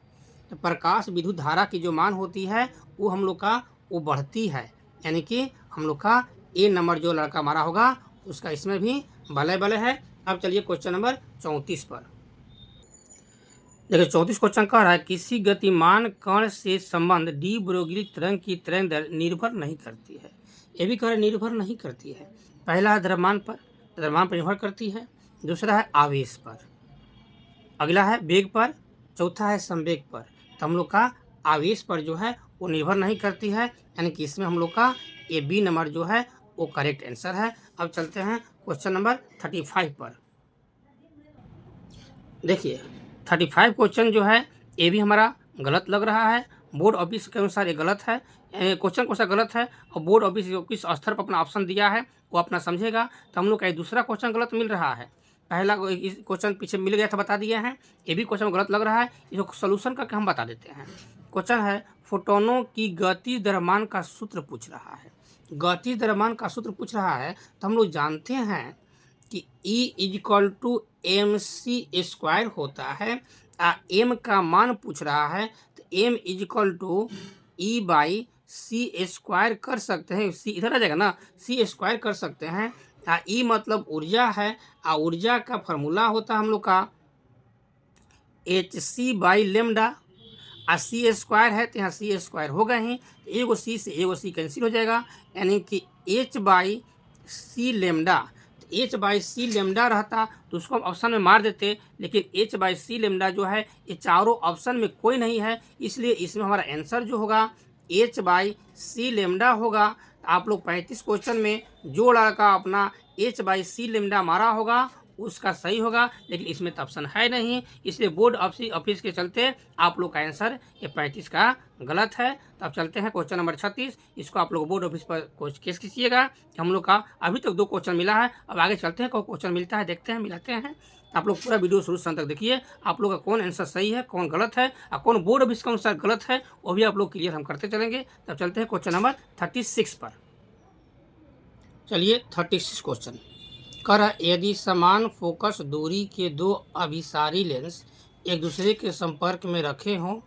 A: तो प्रकाश विद्युत धारा की जो मान होती है वो हम लोग का वो बढ़ती है, यानी कि हम लोग का ए नंबर जो लड़का मारा होगा उसका इसमें भी भले भले है। अब चलिए क्वेश्चन नंबर 34 पर। देखिए 34 क्वेश्चन कह रहा है किसी गतिमान कण से संबंध डी ब्रोगली तरंग की तरंग दर निर्भर नहीं करती है। ये भी कह रहे निर्भर नहीं करती है। पहला है द्रव्यमान पर, द्रव्यमान पर निर्भर करती है, दूसरा है आवेश पर, अगला है वेग पर, चौथा है संवेग पर। तो हम लोग का आवेश पर जो है वो निर्भर नहीं करती है, यानी कि इसमें हम लोग का ए बी नंबर जो है वो करेक्ट आंसर है। अब चलते हैं क्वेश्चन नंबर 35 पर। देखिए 35 क्वेश्चन जो है ए भी हमारा गलत लग रहा है, बोर्ड ऑफिस के अनुसार ये गलत है, क्वेश्चन कौन सा गलत है और बोर्ड ऑफिस जो किस स्तर पर अपना ऑप्शन दिया है वो अपना समझेगा। तो हम लोग का ये दूसरा क्वेश्चन गलत मिल रहा है, पहला क्वेश्चन पीछे मिल गया था बता दिए हैं, ये भी क्वेश्चन गलत लग रहा है, इसको सोल्यूशन करके हम बता देते हैं। क्वेश्चन है फोटोनों की गति द्रव्यमान का सूत्र पूछ रहा है, गति द्रव्यमान का सूत्र पूछ रहा है। तो हम लोग जानते हैं कि E = mc² होता है, m का मान पूछ रहा है तो m = E/c² कर सकते हैं, c इधर आ जाएगा ना, c² कर सकते हैं। E मतलब ऊर्जा है, ऊर्जा का फॉर्मूला होता है हम लोग का hc/λ, c² है तो यहाँ c² होगा ही, एगो c से एगो c कैंसिल हो जाएगा, यानी कि h/c⍵। h/c⍵ रहता तो उसको हम ऑप्शन में मार देते, लेकिन h/c⍵ जो है ये चारों ऑप्शन में कोई नहीं है, इसलिए इसमें हमारा आंसर जो होगा h/c⍵ होगा। आप लोग 35 क्वेश्चन में जो लड़का अपना h/c⍵ मारा होगा उसका सही होगा, लेकिन इसमें तो ऑप्शन है नहीं, इसलिए बोर्ड ऑफिस के चलते आप लोग का आंसर ये 35 का गलत है। तो अब चलते हैं क्वेश्चन नंबर 36, इसको आप लोग बोर्ड ऑफिस पर केस कीजिएगा। हम लोग का अभी तक 2 क्वेश्चन मिला है, अब आगे चलते हैं, कौन क्वेश्चन मिलता है देखते हैं, मिलाते हैं। आप लोग पूरा वीडियो शुरू से अंत तक देखिए, आप लोग का कौन आंसर सही है कौन गलत है और कौन बोर्ड ऑफिस के अनुसार गलत है वो भी आप लोग क्लियर हम करते चलेंगे। तब चलते हैं क्वेश्चन नंबर 36 पर। चलिए 36 क्वेश्चन कर, यदि समान फोकस दूरी के 2 अभिसारी लेंस एक दूसरे के संपर्क में रखे हों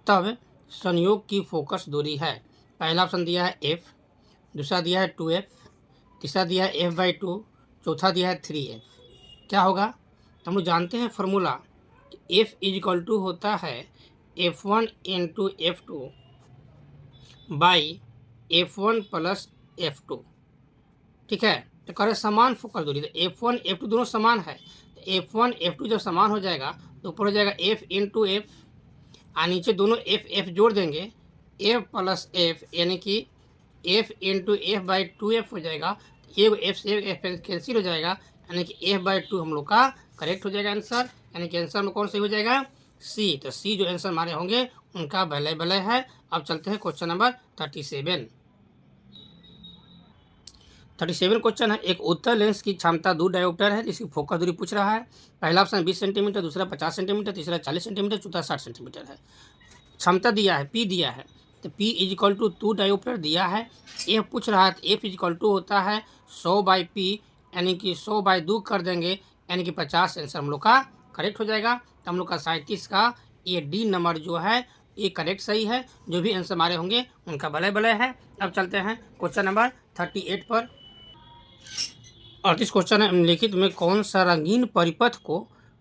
A: तब संयोग की फोकस दूरी है। पहला ऑप्शन दिया है f, दूसरा दिया है 2f, तीसरा दिया है f/2, चौथा दिया है 3f। क्या होगा? तो हम लोग जानते हैं फॉर्मूला, f = होता है f1 × f2 f1 + f2। ठीक है, तो करें समान फोकस दूरी, तो f1 f2 दोनों समान है, तो f1 f2 जब समान हो जाएगा तो ऊपर हो जाएगा f × f और नीचे दोनों f जोड़ देंगे f + f, यानी कि f × f/2f हो जाएगा, एक f से f कैंसिल हो जाएगा, यानी कि f/2 हम लोग का करेक्ट हो जाएगा आंसर, यानी कि आंसर में कौन सही हो जाएगा C। तो C जो आंसर हमारे होंगे उनका भले है। अब चलते हैं क्वेश्चन नंबर 37। 37 क्वेश्चन है, एक उत्तल लेंस की क्षमता 2 डायोप्टर है जिसकी फोकस दूरी पूछ रहा है। पहला ऑप्शन 20 सेंटीमीटर, दूसरा 50 सेंटीमीटर, तीसरा 40 सेंटीमीटर, चौथा 60 सेंटीमीटर है। क्षमता दिया है P दिया है, तो P = 2 डायोप्टर दिया है। F पूछ रहा है तो F = होता है 100/P, यानी कि 100/2 कर देंगे, यानी कि 50 आंसर हम लोग का करेक्ट हो जाएगा। तो हम लोग का 37 का ये D नंबर जो है ये करेक्ट सही है, जो भी आंसर हमारे होंगे उनका भले है। अब चलते हैं क्वेश्चन नंबर 38 पर। 38 क्वेश्चन है, निम्नलिखित में कौन सा रंगीन परिपथ को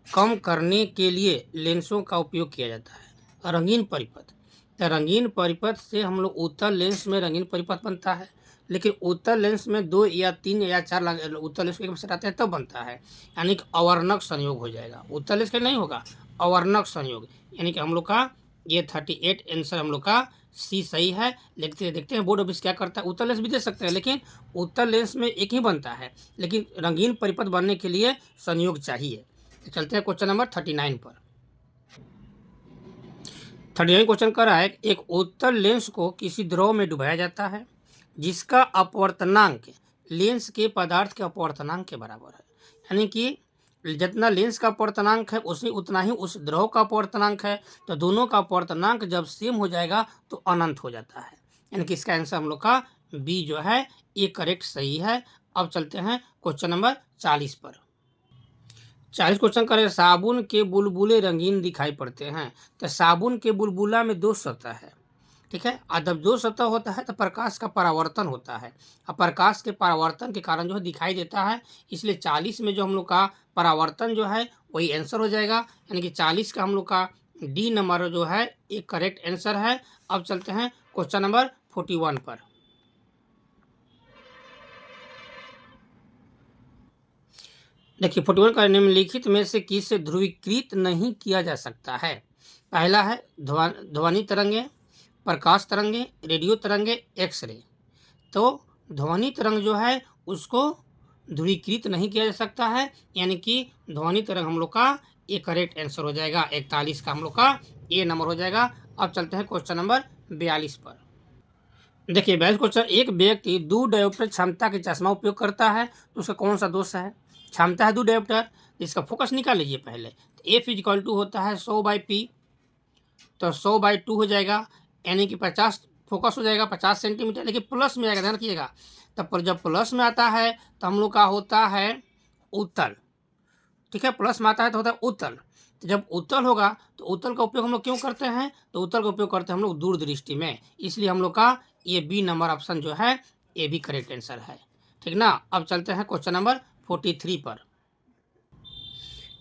A: कम करने के लिए लेंसों का उपयोग किया जाता है? रंगीन परिपथ, तो रंगीन परिपथ से हम लोग उत्तल लेंस में रंगीन परिपथ बनता है, लेकिन उत्तल लेंस में 2 या 3 या 4 उत्तल लेंस एक साथ आते हैं तब बनता है, यानी कि अवर्णक संयोग हो जाएगा। उत्तल लेंस का नहीं होगा, अवर्णक संयोग, यानी कि हम लोग का ये 38 आंसर हम लोग का C सही है। देखते हैं बोर्ड ऑफिस क्या करता है। उत्तल लेंस भी दे सकते हैं, लेकिन उत्तल लेंस में एक ही बनता है, लेकिन रंगीन परिपथ बनने के लिए संयोग चाहिए। तो चलते हैं क्वेश्चन नंबर 39 पर। 39 क्वेश्चन कर रहा है, एक उत्तल लेंस को किसी द्रव में डुबाया जाता है जिसका अपवर्तनांक लेंस के पदार्थ के अपवर्तनांक के बराबर है, यानी कि जितना लेंस का अपवर्तनांक है उसी उतना ही उस द्रव का अपवर्तनांक है, तो दोनों का अपवर्तनांक जब सेम हो जाएगा तो अनंत हो जाता है, यानी कि इसका आंसर हम लोग का B जो है ये करेक्ट सही है। अब चलते हैं क्वेश्चन नंबर 40 पर। 40 क्वेश्चन करें, साबुन के बुलबुले रंगीन दिखाई पड़ते हैं, तो साबुन के बुलबुला में 2 सतह है, ठीक है, और जब 2 सतह होता है तो प्रकाश का परावर्तन होता है, और प्रकाश के परावर्तन के कारण जो है दिखाई देता है, इसलिए 40 में जो हम लोग का परावर्तन जो है वही आंसर हो जाएगा, यानी कि 40 का हम लोग का D नंबर जो है एक करेक्ट आंसर है। अब चलते हैं क्वेश्चन नंबर 41 पर। देखिए 41 का, निम्नलिखित में से किसे ध्रुवीकृत नहीं किया जा सकता है? पहला है ध्वनि तरंगे, प्रकाश तरंगे, रेडियो तरंगे, एक्सरे। तो ध्वनि तरंग जो है उसको ध्रुवीकृत नहीं किया जा सकता है, यानी कि ध्वनि तरंग हम लोग का एक करेक्ट आंसर हो जाएगा। 41 का हम लोग का ए नंबर हो जाएगा। अब चलते हैं क्वेश्चन नंबर 42 पर। देखिए 42 क्वेश्चन, एक व्यक्ति दूर डायोप्टर क्षमता के चश्मा उपयोग करता है तो उसका कौन सा दोष है? क्षमता है दूर डायोप्टर, इसका फोकस निकाल लीजिए पहले। तो एफ इक्वल टू होता है 100/p, तो 100/2 हो जाएगा, यानी कि 50 फोकस हो जाएगा 50 सेंटीमीटर, लेकिन प्लस में आएगा, ध्यान रखिएगा। तब पर जब प्लस में आता है तो हम लोग का होता है उत्तल, ठीक है, प्लस में आता है तो होता है उत्तल। तो जब उत्तल होगा तो उत्तल का उपयोग हम लोग क्यों करते हैं? तो उत्तल का उपयोग करते हैं हम लोग दूरदृष्टि में, इसलिए हम लोग का ये बी नंबर ऑप्शन जो है ये भी करेक्ट आंसर है, ठीक ना। अब चलते हैं क्वेश्चन नंबर 43 पर।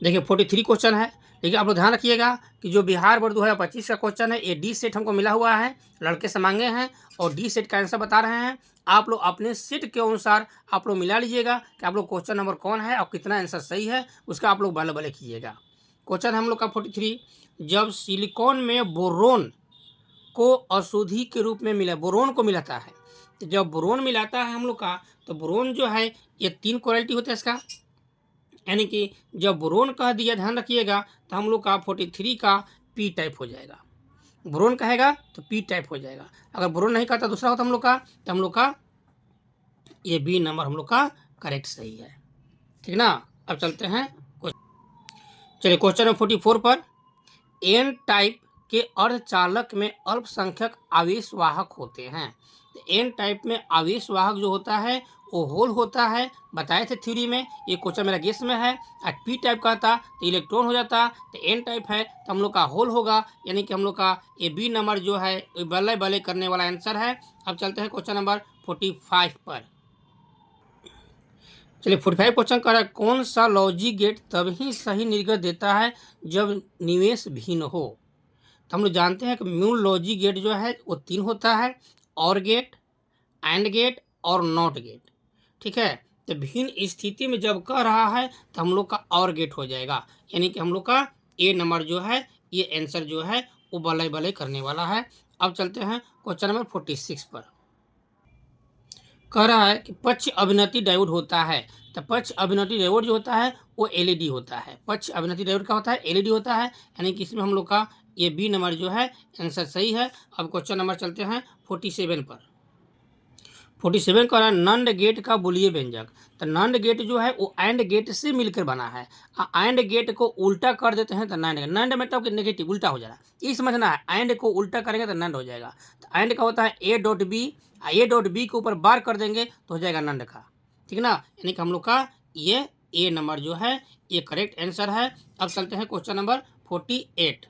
A: देखिए 43 क्वेश्चन है, देखिए आप लोग ध्यान रखिएगा कि जो बिहार बोर्ड 2025 का क्वेश्चन है, ये डी सेट हमको मिला हुआ है, लड़के से मांगे हैं और डी सेट का आंसर बता रहे हैं। आप लोग अपने सेट के अनुसार आप लोग मिला लीजिएगा कि आप लोग क्वेश्चन नंबर कौन है और कितना आंसर सही है, उसका आप लोग बल्ले बल्ले कीजिएगा। क्वेश्चन हम लोग का 43, जब सिलिकॉन में बोरोन को अशुद्धि के रूप में मिला, बोरोन को मिलाता है, तो जब बोरोन मिलाता है हम लोग का, तो बोरोन जो है ये 3 क्वालिटी होता है इसका, यानी कि जब बोरोन कह दिया, ध्यान रखिएगा, तो हम लोग का 43 का पी टाइप हो जाएगा। बोरोन कहेगा तो पी टाइप हो जाएगा, अगर बोरोन नहीं कहता दूसरा होता हम लोग का, तो हम लोग का ये बी नंबर हम लोग का करेक्ट सही है, ठीक ना। अब चलते हैं चलिए क्वेश्चन नंबर 44 पर। एन टाइप के अर्धचालक में अल्पसंख्यक आवेशवाहक होते हैं। तो एन टाइप में आवेशवाहक जो होता है वो होल होता है, बताए थे थ्योरी में, ये क्वेश्चन मेरा गेस में है। और पी टाइप का था तो इलेक्ट्रॉन हो जाता, तो एन टाइप है तो हम लोग का होल होगा, यानी कि हम लोग का ये बी नंबर जो है बल्ले बल्ले करने वाला आंसर है। अब चलते हैं क्वेश्चन नंबर 45 पर। चलिए 45 क्वेश्चन कर रहा है, कौन सा लॉजिक गेट तभी सही निर्गत देता है जब निवेश भिन्न हो? तो हम लोग जानते हैं कि मूल लॉजिक गेट जो है वो 3 होता है, और गेट, एंड गेट और नॉट गेट, ठीक है। तो भिन्न स्थिति में जब कह रहा है तो हम लोग का और गेट हो जाएगा, यानी कि हम लोग का ए नंबर जो है ये आंसर जो है वो बल्ले बल्ले करने वाला है। अब चलते हैं क्वेश्चन नंबर 46 पर। कह रहा है कि पक्ष अभिनति डायोड होता है, तो पक्ष अभिनति डायोड जो होता है वो एलईडी होता है। पक्ष अभिनति डायोड का होता है एलईडी होता है, यानी कि इसमें हम लोग का ये बी नंबर जो है आंसर सही है। अब क्वेश्चन नंबर चलते हैं 47 पर। 47 का रहा नंड गेट का बुलिये व्यंजक। तो नंड गेट जो है वो एंड गेट से मिलकर बना है, एंड गेट को उल्टा कर देते हैं तो नंड, नंड मतलब कि नेगेटिव उल्टा हो जाएगा, ये समझना है। एंड को उल्टा करेंगे तो नंड हो जाएगा। तो एंड का होता है A dot B, A dot B के ऊपर बार कर देंगे तो हो जाएगा नंड का, ठीक ना। यानी कि हम लोग का ये ए नंबर जो है ये करेक्ट आंसर है। अब चलते हैं क्वेश्चन नंबर 48।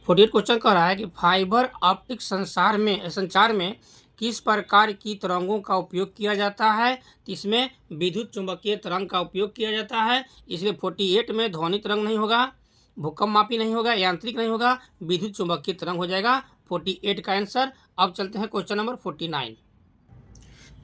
A: 48 क्वेश्चन कह रहा है कि फाइबर ऑप्टिक संचार में किस प्रकार की तरंगों का उपयोग किया जाता है? तो इसमें विद्युत चुंबकीय तरंग का उपयोग किया जाता है, इसलिए 48 में ध्वनि तरंग नहीं होगा, भूकंपमापी नहीं होगा, यांत्रिक नहीं होगा, विद्युत चुंबकीय तरंग हो जाएगा 48 का आंसर। अब चलते हैं क्वेश्चन नंबर 49।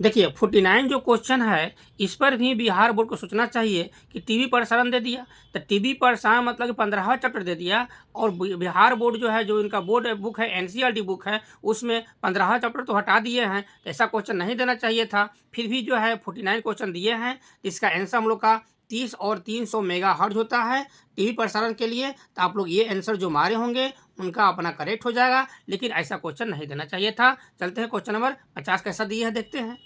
A: देखिए 49 जो क्वेश्चन है इस पर भी बिहार बोर्ड को सोचना चाहिए कि टीवी प्रसारण दे दिया, तो टीवी प्रसारण मतलब कि 15वां चैप्टर दे दिया, और बिहार बोर्ड जो है जो इनका बोर्ड बुक है एनसीईआरटी बुक है उसमें 15वां चैप्टर तो हटा दिए हैं, तो ऐसा क्वेश्चन नहीं देना चाहिए था। फिर भी जो है 49 क्वेश्चन दिए हैं, इसका आंसर हम लोग का 30 और 300 मेगा हर्ट्ज होता है टीवी प्रसारण के लिए। तो आप लोग ये आंसर जो मारे होंगे उनका अपना करेक्ट हो जाएगा, लेकिन ऐसा क्वेश्चन नहीं देना चाहिए था। चलते हैं क्वेश्चन नंबर 50 कैसा दिया है देखते हैं।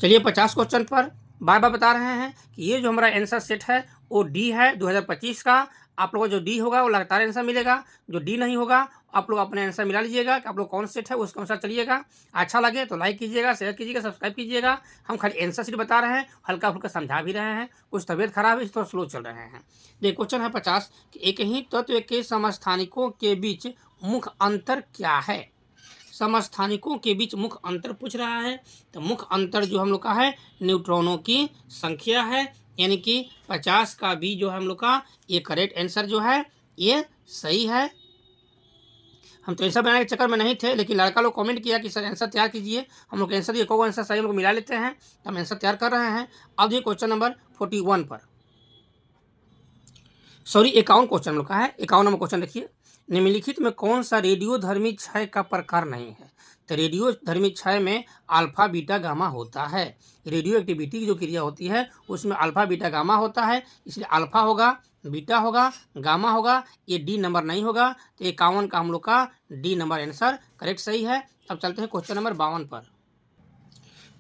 A: चलिए 50 क्वेश्चन पर बार बार बता रहे हैं कि ये जो हमारा आंसर सेट है वो डी है 2025 का। आप लोगों को जो डी होगा वो लगातार आंसर मिलेगा, जो डी नहीं होगा आप लोग अपने आंसर मिला लीजिएगा कि आप लोग कौन सेट है उसके अनुसार चलिएगा। अच्छा लगे तो लाइक कीजिएगा, शेयर कीजिएगा, सब्सक्राइब कीजिएगा। हम खाली आंसर सीट बता रहे हैं, हल्का फुल्का समझा भी रहे हैं, कुछ तबीयत खराब है थोड़ा स्लो चल रहे हैं। देखिए क्वेश्चन है 50 कि एक ही तत्व के समस्थानिकों के बीच मुख्य अंतर क्या है? समस्थानिकों के बीच मुख्य अंतर पूछ रहा है, तो मुख्य अंतर जो हम लोग का है न्यूट्रॉनों की संख्या है, यानी कि 50 का बी जो है हम लोग का ये करेक्ट आंसर जो है ये सही है। हम तो आंसर बनाने के चक्कर में नहीं थे, लेकिन लड़का लोग कमेंट किया कि सर आंसर तैयार कीजिए, हम लोग आंसर एक आंसर सही हम लोग मिला लेते हैं, तो हम आंसर तैयार कर रहे हैं। अब ये क्वेश्चन नंबर 41 पर, सॉरी 51 क्वेश्चन हम लोग का है। 51 नंबर क्वेश्चन देखिए, निम्नलिखित में कौन सा रेडियोधर्मी क्षय का प्रकार नहीं है? तो रेडियो धर्मी क्षय में अल्फा बीटा गामा होता है। रेडियो एक्टिविटी की जो क्रिया होती है उसमें अल्फा बीटा गामा होता है, इसलिए अल्फा होगा, बीटा होगा, गामा होगा, ये डी नंबर नहीं होगा। तो 51 का हम लोग का डी नंबर आंसर करेक्ट सही है। अब चलते हैं क्वेश्चन नंबर 52 पर।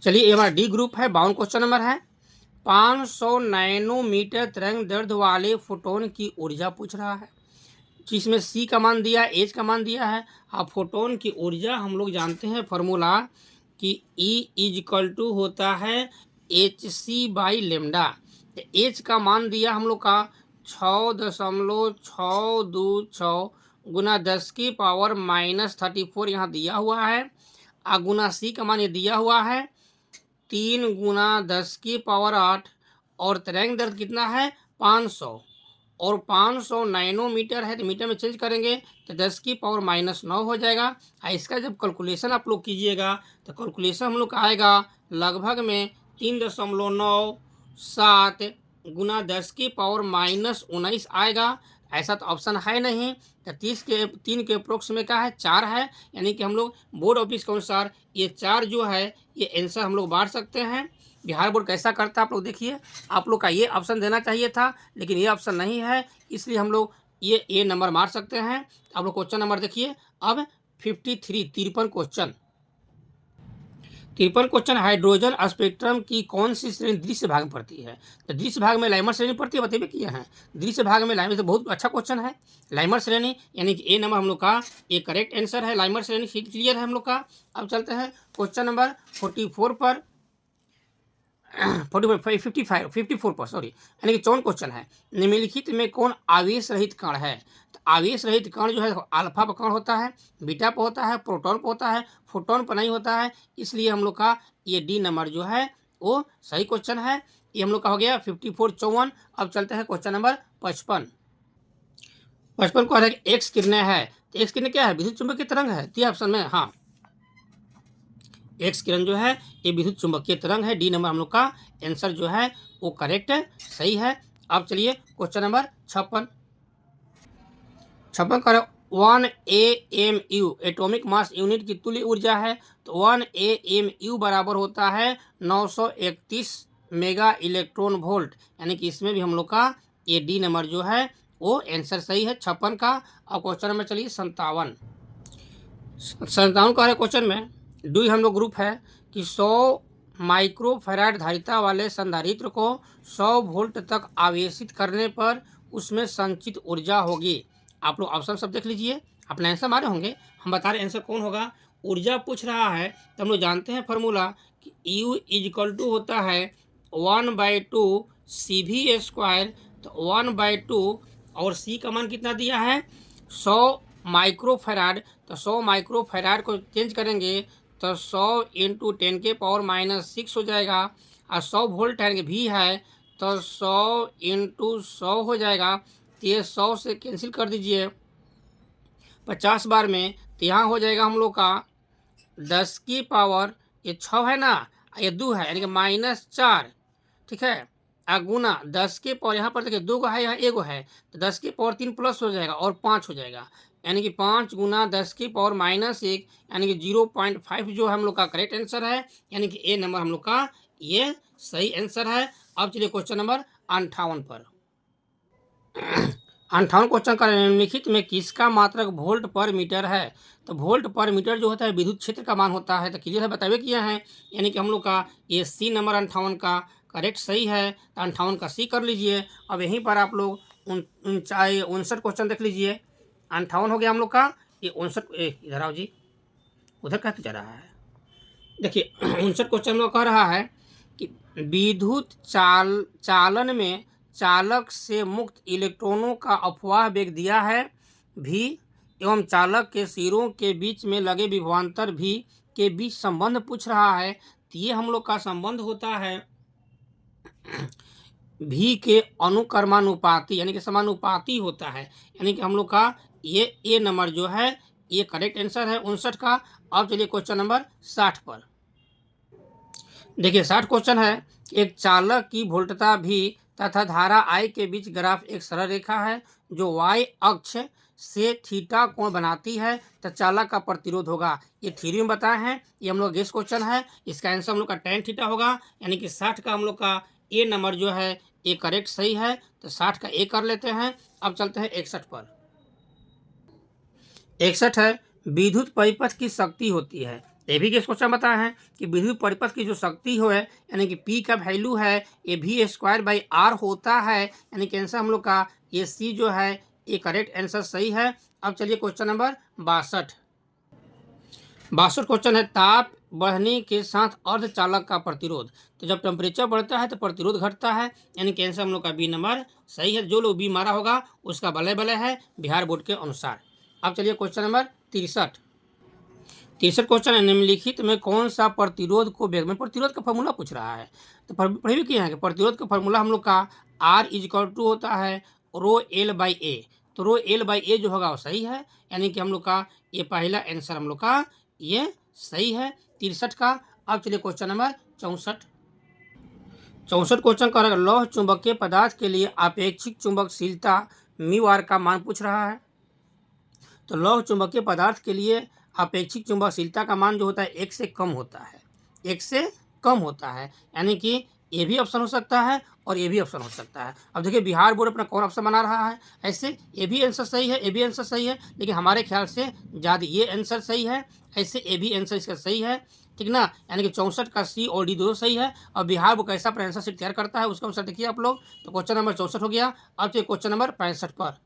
A: चलिए ये हमारा डी ग्रुप है, 52 क्वेश्चन नंबर है। 500 नैनोमीटर तरंग दैर्ध्य वाले फोटोन की ऊर्जा पूछ रहा है, जिसमें सी का मान दिया है, एच का मान दिया है। अब फोटोन की ऊर्जा हम लोग जानते हैं फॉर्मूला कि E इजकल टू होता है h c by lambda. H का मान दिया हम लोग का 6.626 गुना 10 की पावर -34 यहाँ दिया हुआ है। गुना सी का मान ये दिया हुआ है 3 गुना 10 की पावर 8 और तरंग दैर्ध्य कितना है 500 और 500 नैनोमीटर है तो मीटर में चेंज करेंगे तो 10 की पावर -9 हो जाएगा। इसका जब कैलकुलेशन आप लोग कीजिएगा तो कैलकुलेशन हम लोग का आएगा लगभग में 3.97 गुना 10 की पावर -19 आएगा। ऐसा तो ऑप्शन है नहीं, तो 3 के अप्रोक्स में क्या है 4 है, यानी कि हम लोग बोर्ड ऑफिस के अनुसार ये 4 जो है ये आंसर हम लोग बांट सकते हैं। बिहार बोर्ड कैसा करता है आप लोग देखिए, आप लोग का ये ऑप्शन देना चाहिए था लेकिन ये ऑप्शन नहीं है, इसलिए हम लोग ये नंबर मार सकते हैं। आप लोग क्वेश्चन नंबर देखिए अब 53 क्वेश्चन 53 क्वेश्चन, हाइड्रोजन स्पेक्ट्रम की कौन सी श्रेणी दृश्य भाग में पड़ती है? तो दृश्य भाग में लाइमर श्रेणी पड़ती है, बताइए किए हैं। दृश्य भाग में लाइमर, तो बहुत अच्छा क्वेश्चन है। लाइमर श्रेणी यानी कि ए नंबर हम लोग का ये करेक्ट आंसर है, लाइमर श्रेणी क्लियर है हम लोग का। अब चलते हैं क्वेश्चन नंबर 44 पर 54 पर सॉरी, यानी कि 54 क्वेश्चन है। निम्नलिखित में कौन आवेश रहित कण है? तो आवेश रहित कण जो है अल्फा पर कण होता है, बीटा पर होता है, प्रोटॉन पर होता है, फोटोन पर नहीं होता है, इसलिए हम लोग का ये डी नंबर जो है वो सही क्वेश्चन है। ये हम लोग का हो गया 54 अब चलते हैं क्वेश्चन नंबर 55 को है एक्स किरणें है, तो एक्स किरणें क्या है विद्युत चुंबकीय तरंग है, दिया ऑप्शन में। हाँ, एक्स किरण जो है ये विद्युत चुंबकीय तरंग है, डी नंबर हम लोग का आंसर जो है वो करेक्ट है, सही है। अब चलिए क्वेश्चन नंबर 56 का 1 AMU एटॉमिक मास यूनिट की तुल्य ऊर्जा है, तो 1 AMU बराबर होता है 931 मेगा इलेक्ट्रॉन वोल्ट, यानी कि इसमें भी हम लोग का ये डी नंबर जो है वो आंसर सही है 56 का। अब क्वेश्चन नंबर चलिए 57 का क्वेश्चन में डू हम लोग ग्रुप है कि 100 माइक्रोफैराड धारिता वाले संधारित्र को 100 वोल्ट तक आवेशित करने पर उसमें संचित ऊर्जा होगी। आप लोग ऑप्शन सब देख लीजिए, अपना आंसर मारे होंगे, हम बता रहे आंसर कौन होगा। ऊर्जा पूछ रहा है तो हम लोग जानते हैं फॉर्मूला कि U इजकल टू होता है 1/2 CV², तो 1/2 और C का मान कितना दिया है 100 माइक्रोफैराड, तो 100 माइक्रोफैराड को चेंज करेंगे तो 100 × 10 के पावर -6 हो जाएगा, और 100 वोल्ट है भी है तो 100 × 100 हो जाएगा, तो ये 100 से कैंसिल कर दीजिए 50 बार में, तो यहाँ हो जाएगा हम लोग का 10 की पावर ये 6 है ना, ये 2 है यानी कि -4, ठीक है, गुना 10 के पावर यहाँ पर देखिए 2 है यहाँ 1 है, तो 10 की पावर 3 प्लस हो जाएगा और 5 हो जाएगा, यानी कि 5 गुना 10 की पावर -1 यानी कि 0.5 जो हम लोग का करेक्ट आंसर है, यानी कि ए नंबर हम लोग का ये सही आंसर है। अब चलिए क्वेश्चन नंबर 58 पर 58 क्वेश्चन का निम्नलिखित में किसका मात्रक वोल्ट पर मीटर है? तो वोल्ट पर मीटर जो होता है विद्युत क्षेत्र का मान होता है, तो क्लियर है बतावे किया है, यानी कि हम लोग का ये सी नंबर 58 का करेक्ट सही है, तो 58 का सी कर लीजिए। अब यहीं पर आप लोग 59 क्वेश्चन देख लीजिए, 58 हो गया हम लोग का, ये 59 इधर आओ जी, उधर कहते जा रहा है, देखिए 59 क्वेश्चन में कह रहा है कि विद्युत चालन में चालक से मुक्त इलेक्ट्रॉनों का अपवाह वेग दिया है भी एवं चालक के सिरों के बीच में लगे विभवांतर भी के बीच संबंध पूछ रहा है, तो ये हम लोग का संबंध होता है भी के अनुक्रमानुपाती यानी कि समानुपाती होता है, यानी कि हम लोग का ये ए नंबर जो है ये करेक्ट आंसर है 59 का। अब चलिए क्वेश्चन नंबर 60 पर देखिए 60 क्वेश्चन है, एक चालक की वोल्टता भी तथा धारा I के बीच ग्राफ एक सरल रेखा है जो y अक्ष से थीटा कोण बनाती है तो चालक का प्रतिरोध होगा। ये थ्योरी में बताए हैं, ये हम लोग गेस क्वेश्चन है। इसका आंसर हम लोग का tan थीटा होगा, यानी कि 60 का हम लोग का ए नंबर जो है ये करेक्ट सही है। तो 60 का ए कर लेते हैं। अब चलते हैं 61 पर। 61 है, विद्युत परिपथ की शक्ति होती है। ये भी क्वेश्चन बताए हैं कि विद्युत परिपथ की जो शक्ति हो है, यानी कि P का वैल्यू है ये V² होता है, यानी कि आंसर हम लोग का ये सी जो है ये करेक्ट आंसर सही है। अब चलिए क्वेश्चन नंबर 62। 62 क्वेश्चन है, ताप बढ़ने के साथ अर्धचालक का प्रतिरोध। तो जब टेम्परेचर बढ़ता है तो प्रतिरोध घटता है, यानी कि आंसर हम लोग का बी नंबर सही है। जो लोग बी मारा होगा उसका बल्ले बल्ले है बिहार बोर्ड के अनुसार। अब चलिए क्वेश्चन नंबर 63। 63 क्वेश्चन है, निम्नलिखित में कौन सा प्रतिरोध को वेग में प्रतिरोध का फॉर्मूला पूछ रहा है। तो पढ़े भी किया है कि प्रतिरोध का फॉर्मूला हम लोग का R = होता है रो एल बाई ए। तो रो एल बाई ए जो होगा वो सही है, यानी कि हम लोग का ये पहला आंसर हम लोग का ये सही है 63 का। अब चलिए क्वेश्चन नंबर 64। 64 क्वेश्चन का लौह चुंबकीय पदार्थ के लिए अपेक्षित चुंबकशीलता μr का मान पूछ रहा है। तो लौह चुंबकीय पदार्थ के लिए अपेक्षित चुंबकशीलता का मान जो होता है 1 से कम होता है, 1 से कम होता है, यानी कि ये भी ऑप्शन हो सकता है और ये भी ऑप्शन हो सकता है। अब देखिए बिहार बोर्ड अपना कौन ऑप्शन बना रहा है, ऐसे ये भी आंसर सही है, ये भी आंसर सही है, लेकिन हमारे ख्याल से ज़्यादा ये आंसर सही है, ऐसे ये भी आंसर इसका सही है, ठीक ना। यानी कि 64 का सी और डी दोनों सही है। और बिहार बोर्ड कैसा अपना आंसर शीट तैयार करता है उसका अनुसार देखिए आप लोग। तो क्वेश्चन नंबर 64 हो गया। अब चलिए क्वेश्चन नंबर 65 पर।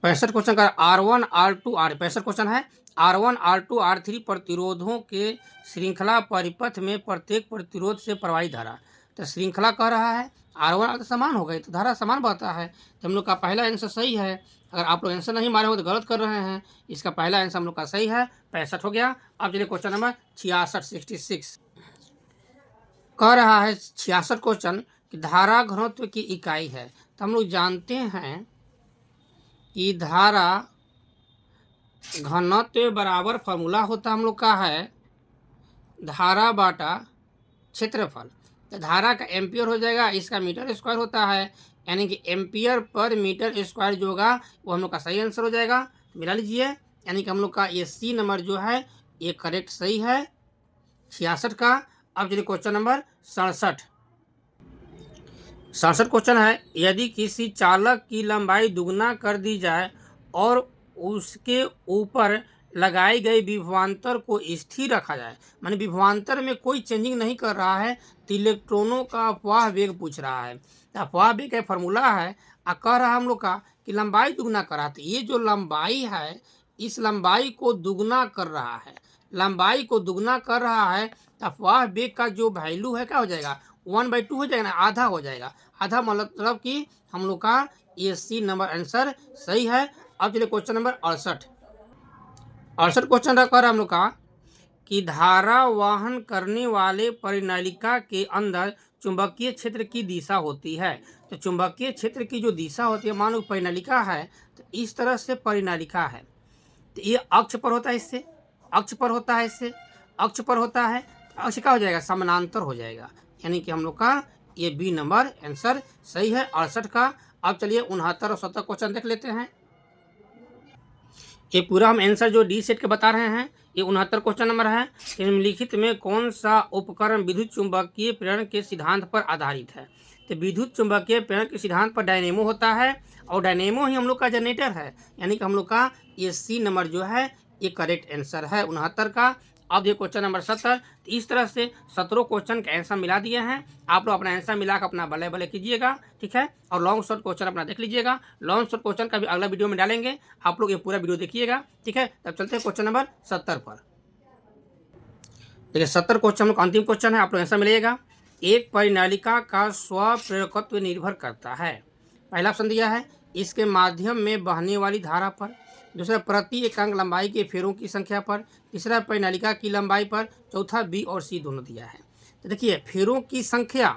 A: 65 क्वेश्चन का R1 R2 R 65 क्वेश्चन है, R1 R2 R3 प्रतिरोधों के श्रृंखला परिपथ में प्रत्येक प्रतिरोध से प्रवाहित धारा। तो श्रृंखला कह रहा है R1 R समान हो गई तो धारा समान बहता है। तो हम लोग का पहला आंसर सही है। अगर आप लोग आंसर नहीं मारे हो तो गलत कर रहे हैं। इसका पहला आंसर हम लोग का सही है, 65 हो गया। अब चलिए क्वेश्चन नंबर 66 66 कह रहा है 66 क्वेश्चन कि धारा घनत्व की इकाई है। तो हम लोग जानते हैं कि धारा घनत्व बराबर फार्मूला होता हम लोग का है धारा बाटा क्षेत्रफल। तो धारा का एम्पियर हो जाएगा, इसका मीटर स्क्वायर होता है, यानी कि एम्पियर पर मीटर स्क्वायर जो होगा वो हम लोग का सही आंसर हो जाएगा। तो मिला लीजिए, यानी कि हम लोग का ये सी नंबर जो है ये करेक्ट सही है 66 का। अब चलिए क्वेश्चन नंबर 67। 67 क्वेश्चन है, यदि किसी चालक की लंबाई दुगना कर दी जाए और उसके ऊपर लगाई गई विभवांतर को स्थिर रखा जाए, माने विभवांतर में कोई चेंजिंग नहीं कर रहा है, तो इलेक्ट्रॉनों का अफवाह वेग पूछ रहा है। तो अफवाह वेग का फार्मूला है कह रहा हम लोग का कि लंबाई दुगना करा। तो ये जो लंबाई है इस लंबाई को दुगना कर रहा है, लंबाई को दुगना कर रहा है, तो अफवाह वेग का जो वैल्यू है क्या हो जाएगा 1/2 हो जाएगा ना, आधा हो जाएगा। आधा मतलब कि हम लोग का ये सी नंबर आंसर सही है। अब चलिए क्वेश्चन नंबर 68। 68 क्वेश्चन कर हम लोग का कि धारा वहन करने वाले परिनालिका के अंदर चुंबकीय क्षेत्र की दिशा होती है। तो चुंबकीय क्षेत्र की जो दिशा होती है, मान लो परिनालिका है तो इस तरह से परिनालिका है, तो ये अक्ष पर होता है, इससे अक्ष पर होता है, इससे अक्ष पर होता है, अक्ष क्या हो जाएगा समानांतर हो जाएगा, यानी कि हम लोग का ये बी नंबर आंसर सही है 68 का। अब चलिए 69 और 70 क्वेश्चन देख लेते हैं। ये पूरा हम आंसर जो डी सेट के बता रहे हैं, ये 69 क्वेश्चन नंबर है। निम्नलिखित में कौन सा उपकरण विद्युत चुंबकीय प्रेरण के सिद्धांत पर आधारित है। तो विद्युत चुंबकीय प्रेरण के सिद्धांत पर डायनेमो होता है, और डायनेमो ही हम लोग का जनरेटर है, यानी कि हम लोग का ये सी नंबर जो है ये करेक्ट आंसर है 69 का। अब ये क्वेश्चन नंबर 70। इस तरह से 17 क्वेश्चन का आंसर मिला दिए हैं। आप लोग अपना आंसर मिलाकर अपना बल्ले बल्ले कीजिएगा, ठीक है। और लॉन्ग शॉर्ट क्वेश्चन अपना देख लीजिएगा, लॉन्ग शॉर्ट क्वेश्चन का भी अगला वीडियो में डालेंगे, आप लोग ये पूरा वीडियो देखिएगा, ठीक है। तब चलते हैं क्वेश्चन नंबर 70 पर। देखिए 70 क्वेश्चन हम लोग अंतिम क्वेश्चन है, आप लोग आंसर मिलेगा। एक परिनालिका का स्वप्रेरकत्व निर्भर करता है। पहला ऑप्शन दिया है इसके माध्यम में बहने वाली धारा पर, दूसरा प्रति एकांक लंबाई के फेरों की संख्या पर, तीसरा परिनालिका की लंबाई पर, चौथा बी और सी दोनों दिया है। तो देखिए फेरों की संख्या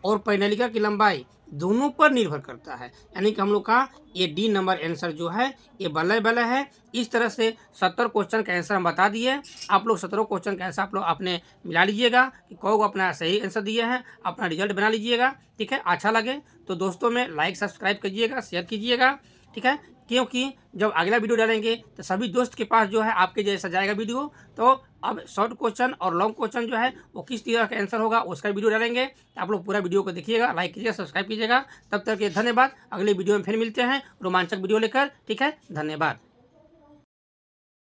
A: और परिनालिका की लंबाई दोनों पर निर्भर करता है, यानी कि हम लोग का ये डी नंबर आंसर जो है ये बल्ले बल्ले है। इस तरह से 70 क्वेश्चन का आंसर हम बता दिए। आप लोग 17 क्वेश्चन का आंसर आप लोग अपने मिला लीजिएगा कि कौन अपना सही आंसर दिए हैं, अपना रिजल्ट बना लीजिएगा, ठीक है। अच्छा लगे तो दोस्तों में लाइक सब्सक्राइब कीजिएगा, शेयर कीजिएगा, ठीक है, क्योंकि जब अगला वीडियो डालेंगे तो सभी दोस्त के पास जो है आपके जैसा जाएगा वीडियो। तो अब शॉर्ट क्वेश्चन और लॉन्ग क्वेश्चन जो है वो किस तरह का आंसर होगा उसका वीडियो डालेंगे। तो आप लोग पूरा वीडियो को देखिएगा, लाइक कीजिएगा, सब्सक्राइब कीजिएगा। तब तक के धन्यवाद। अगले वीडियो में फिर मिलते हैं रोमांचक वीडियो लेकर, ठीक है, धन्यवाद।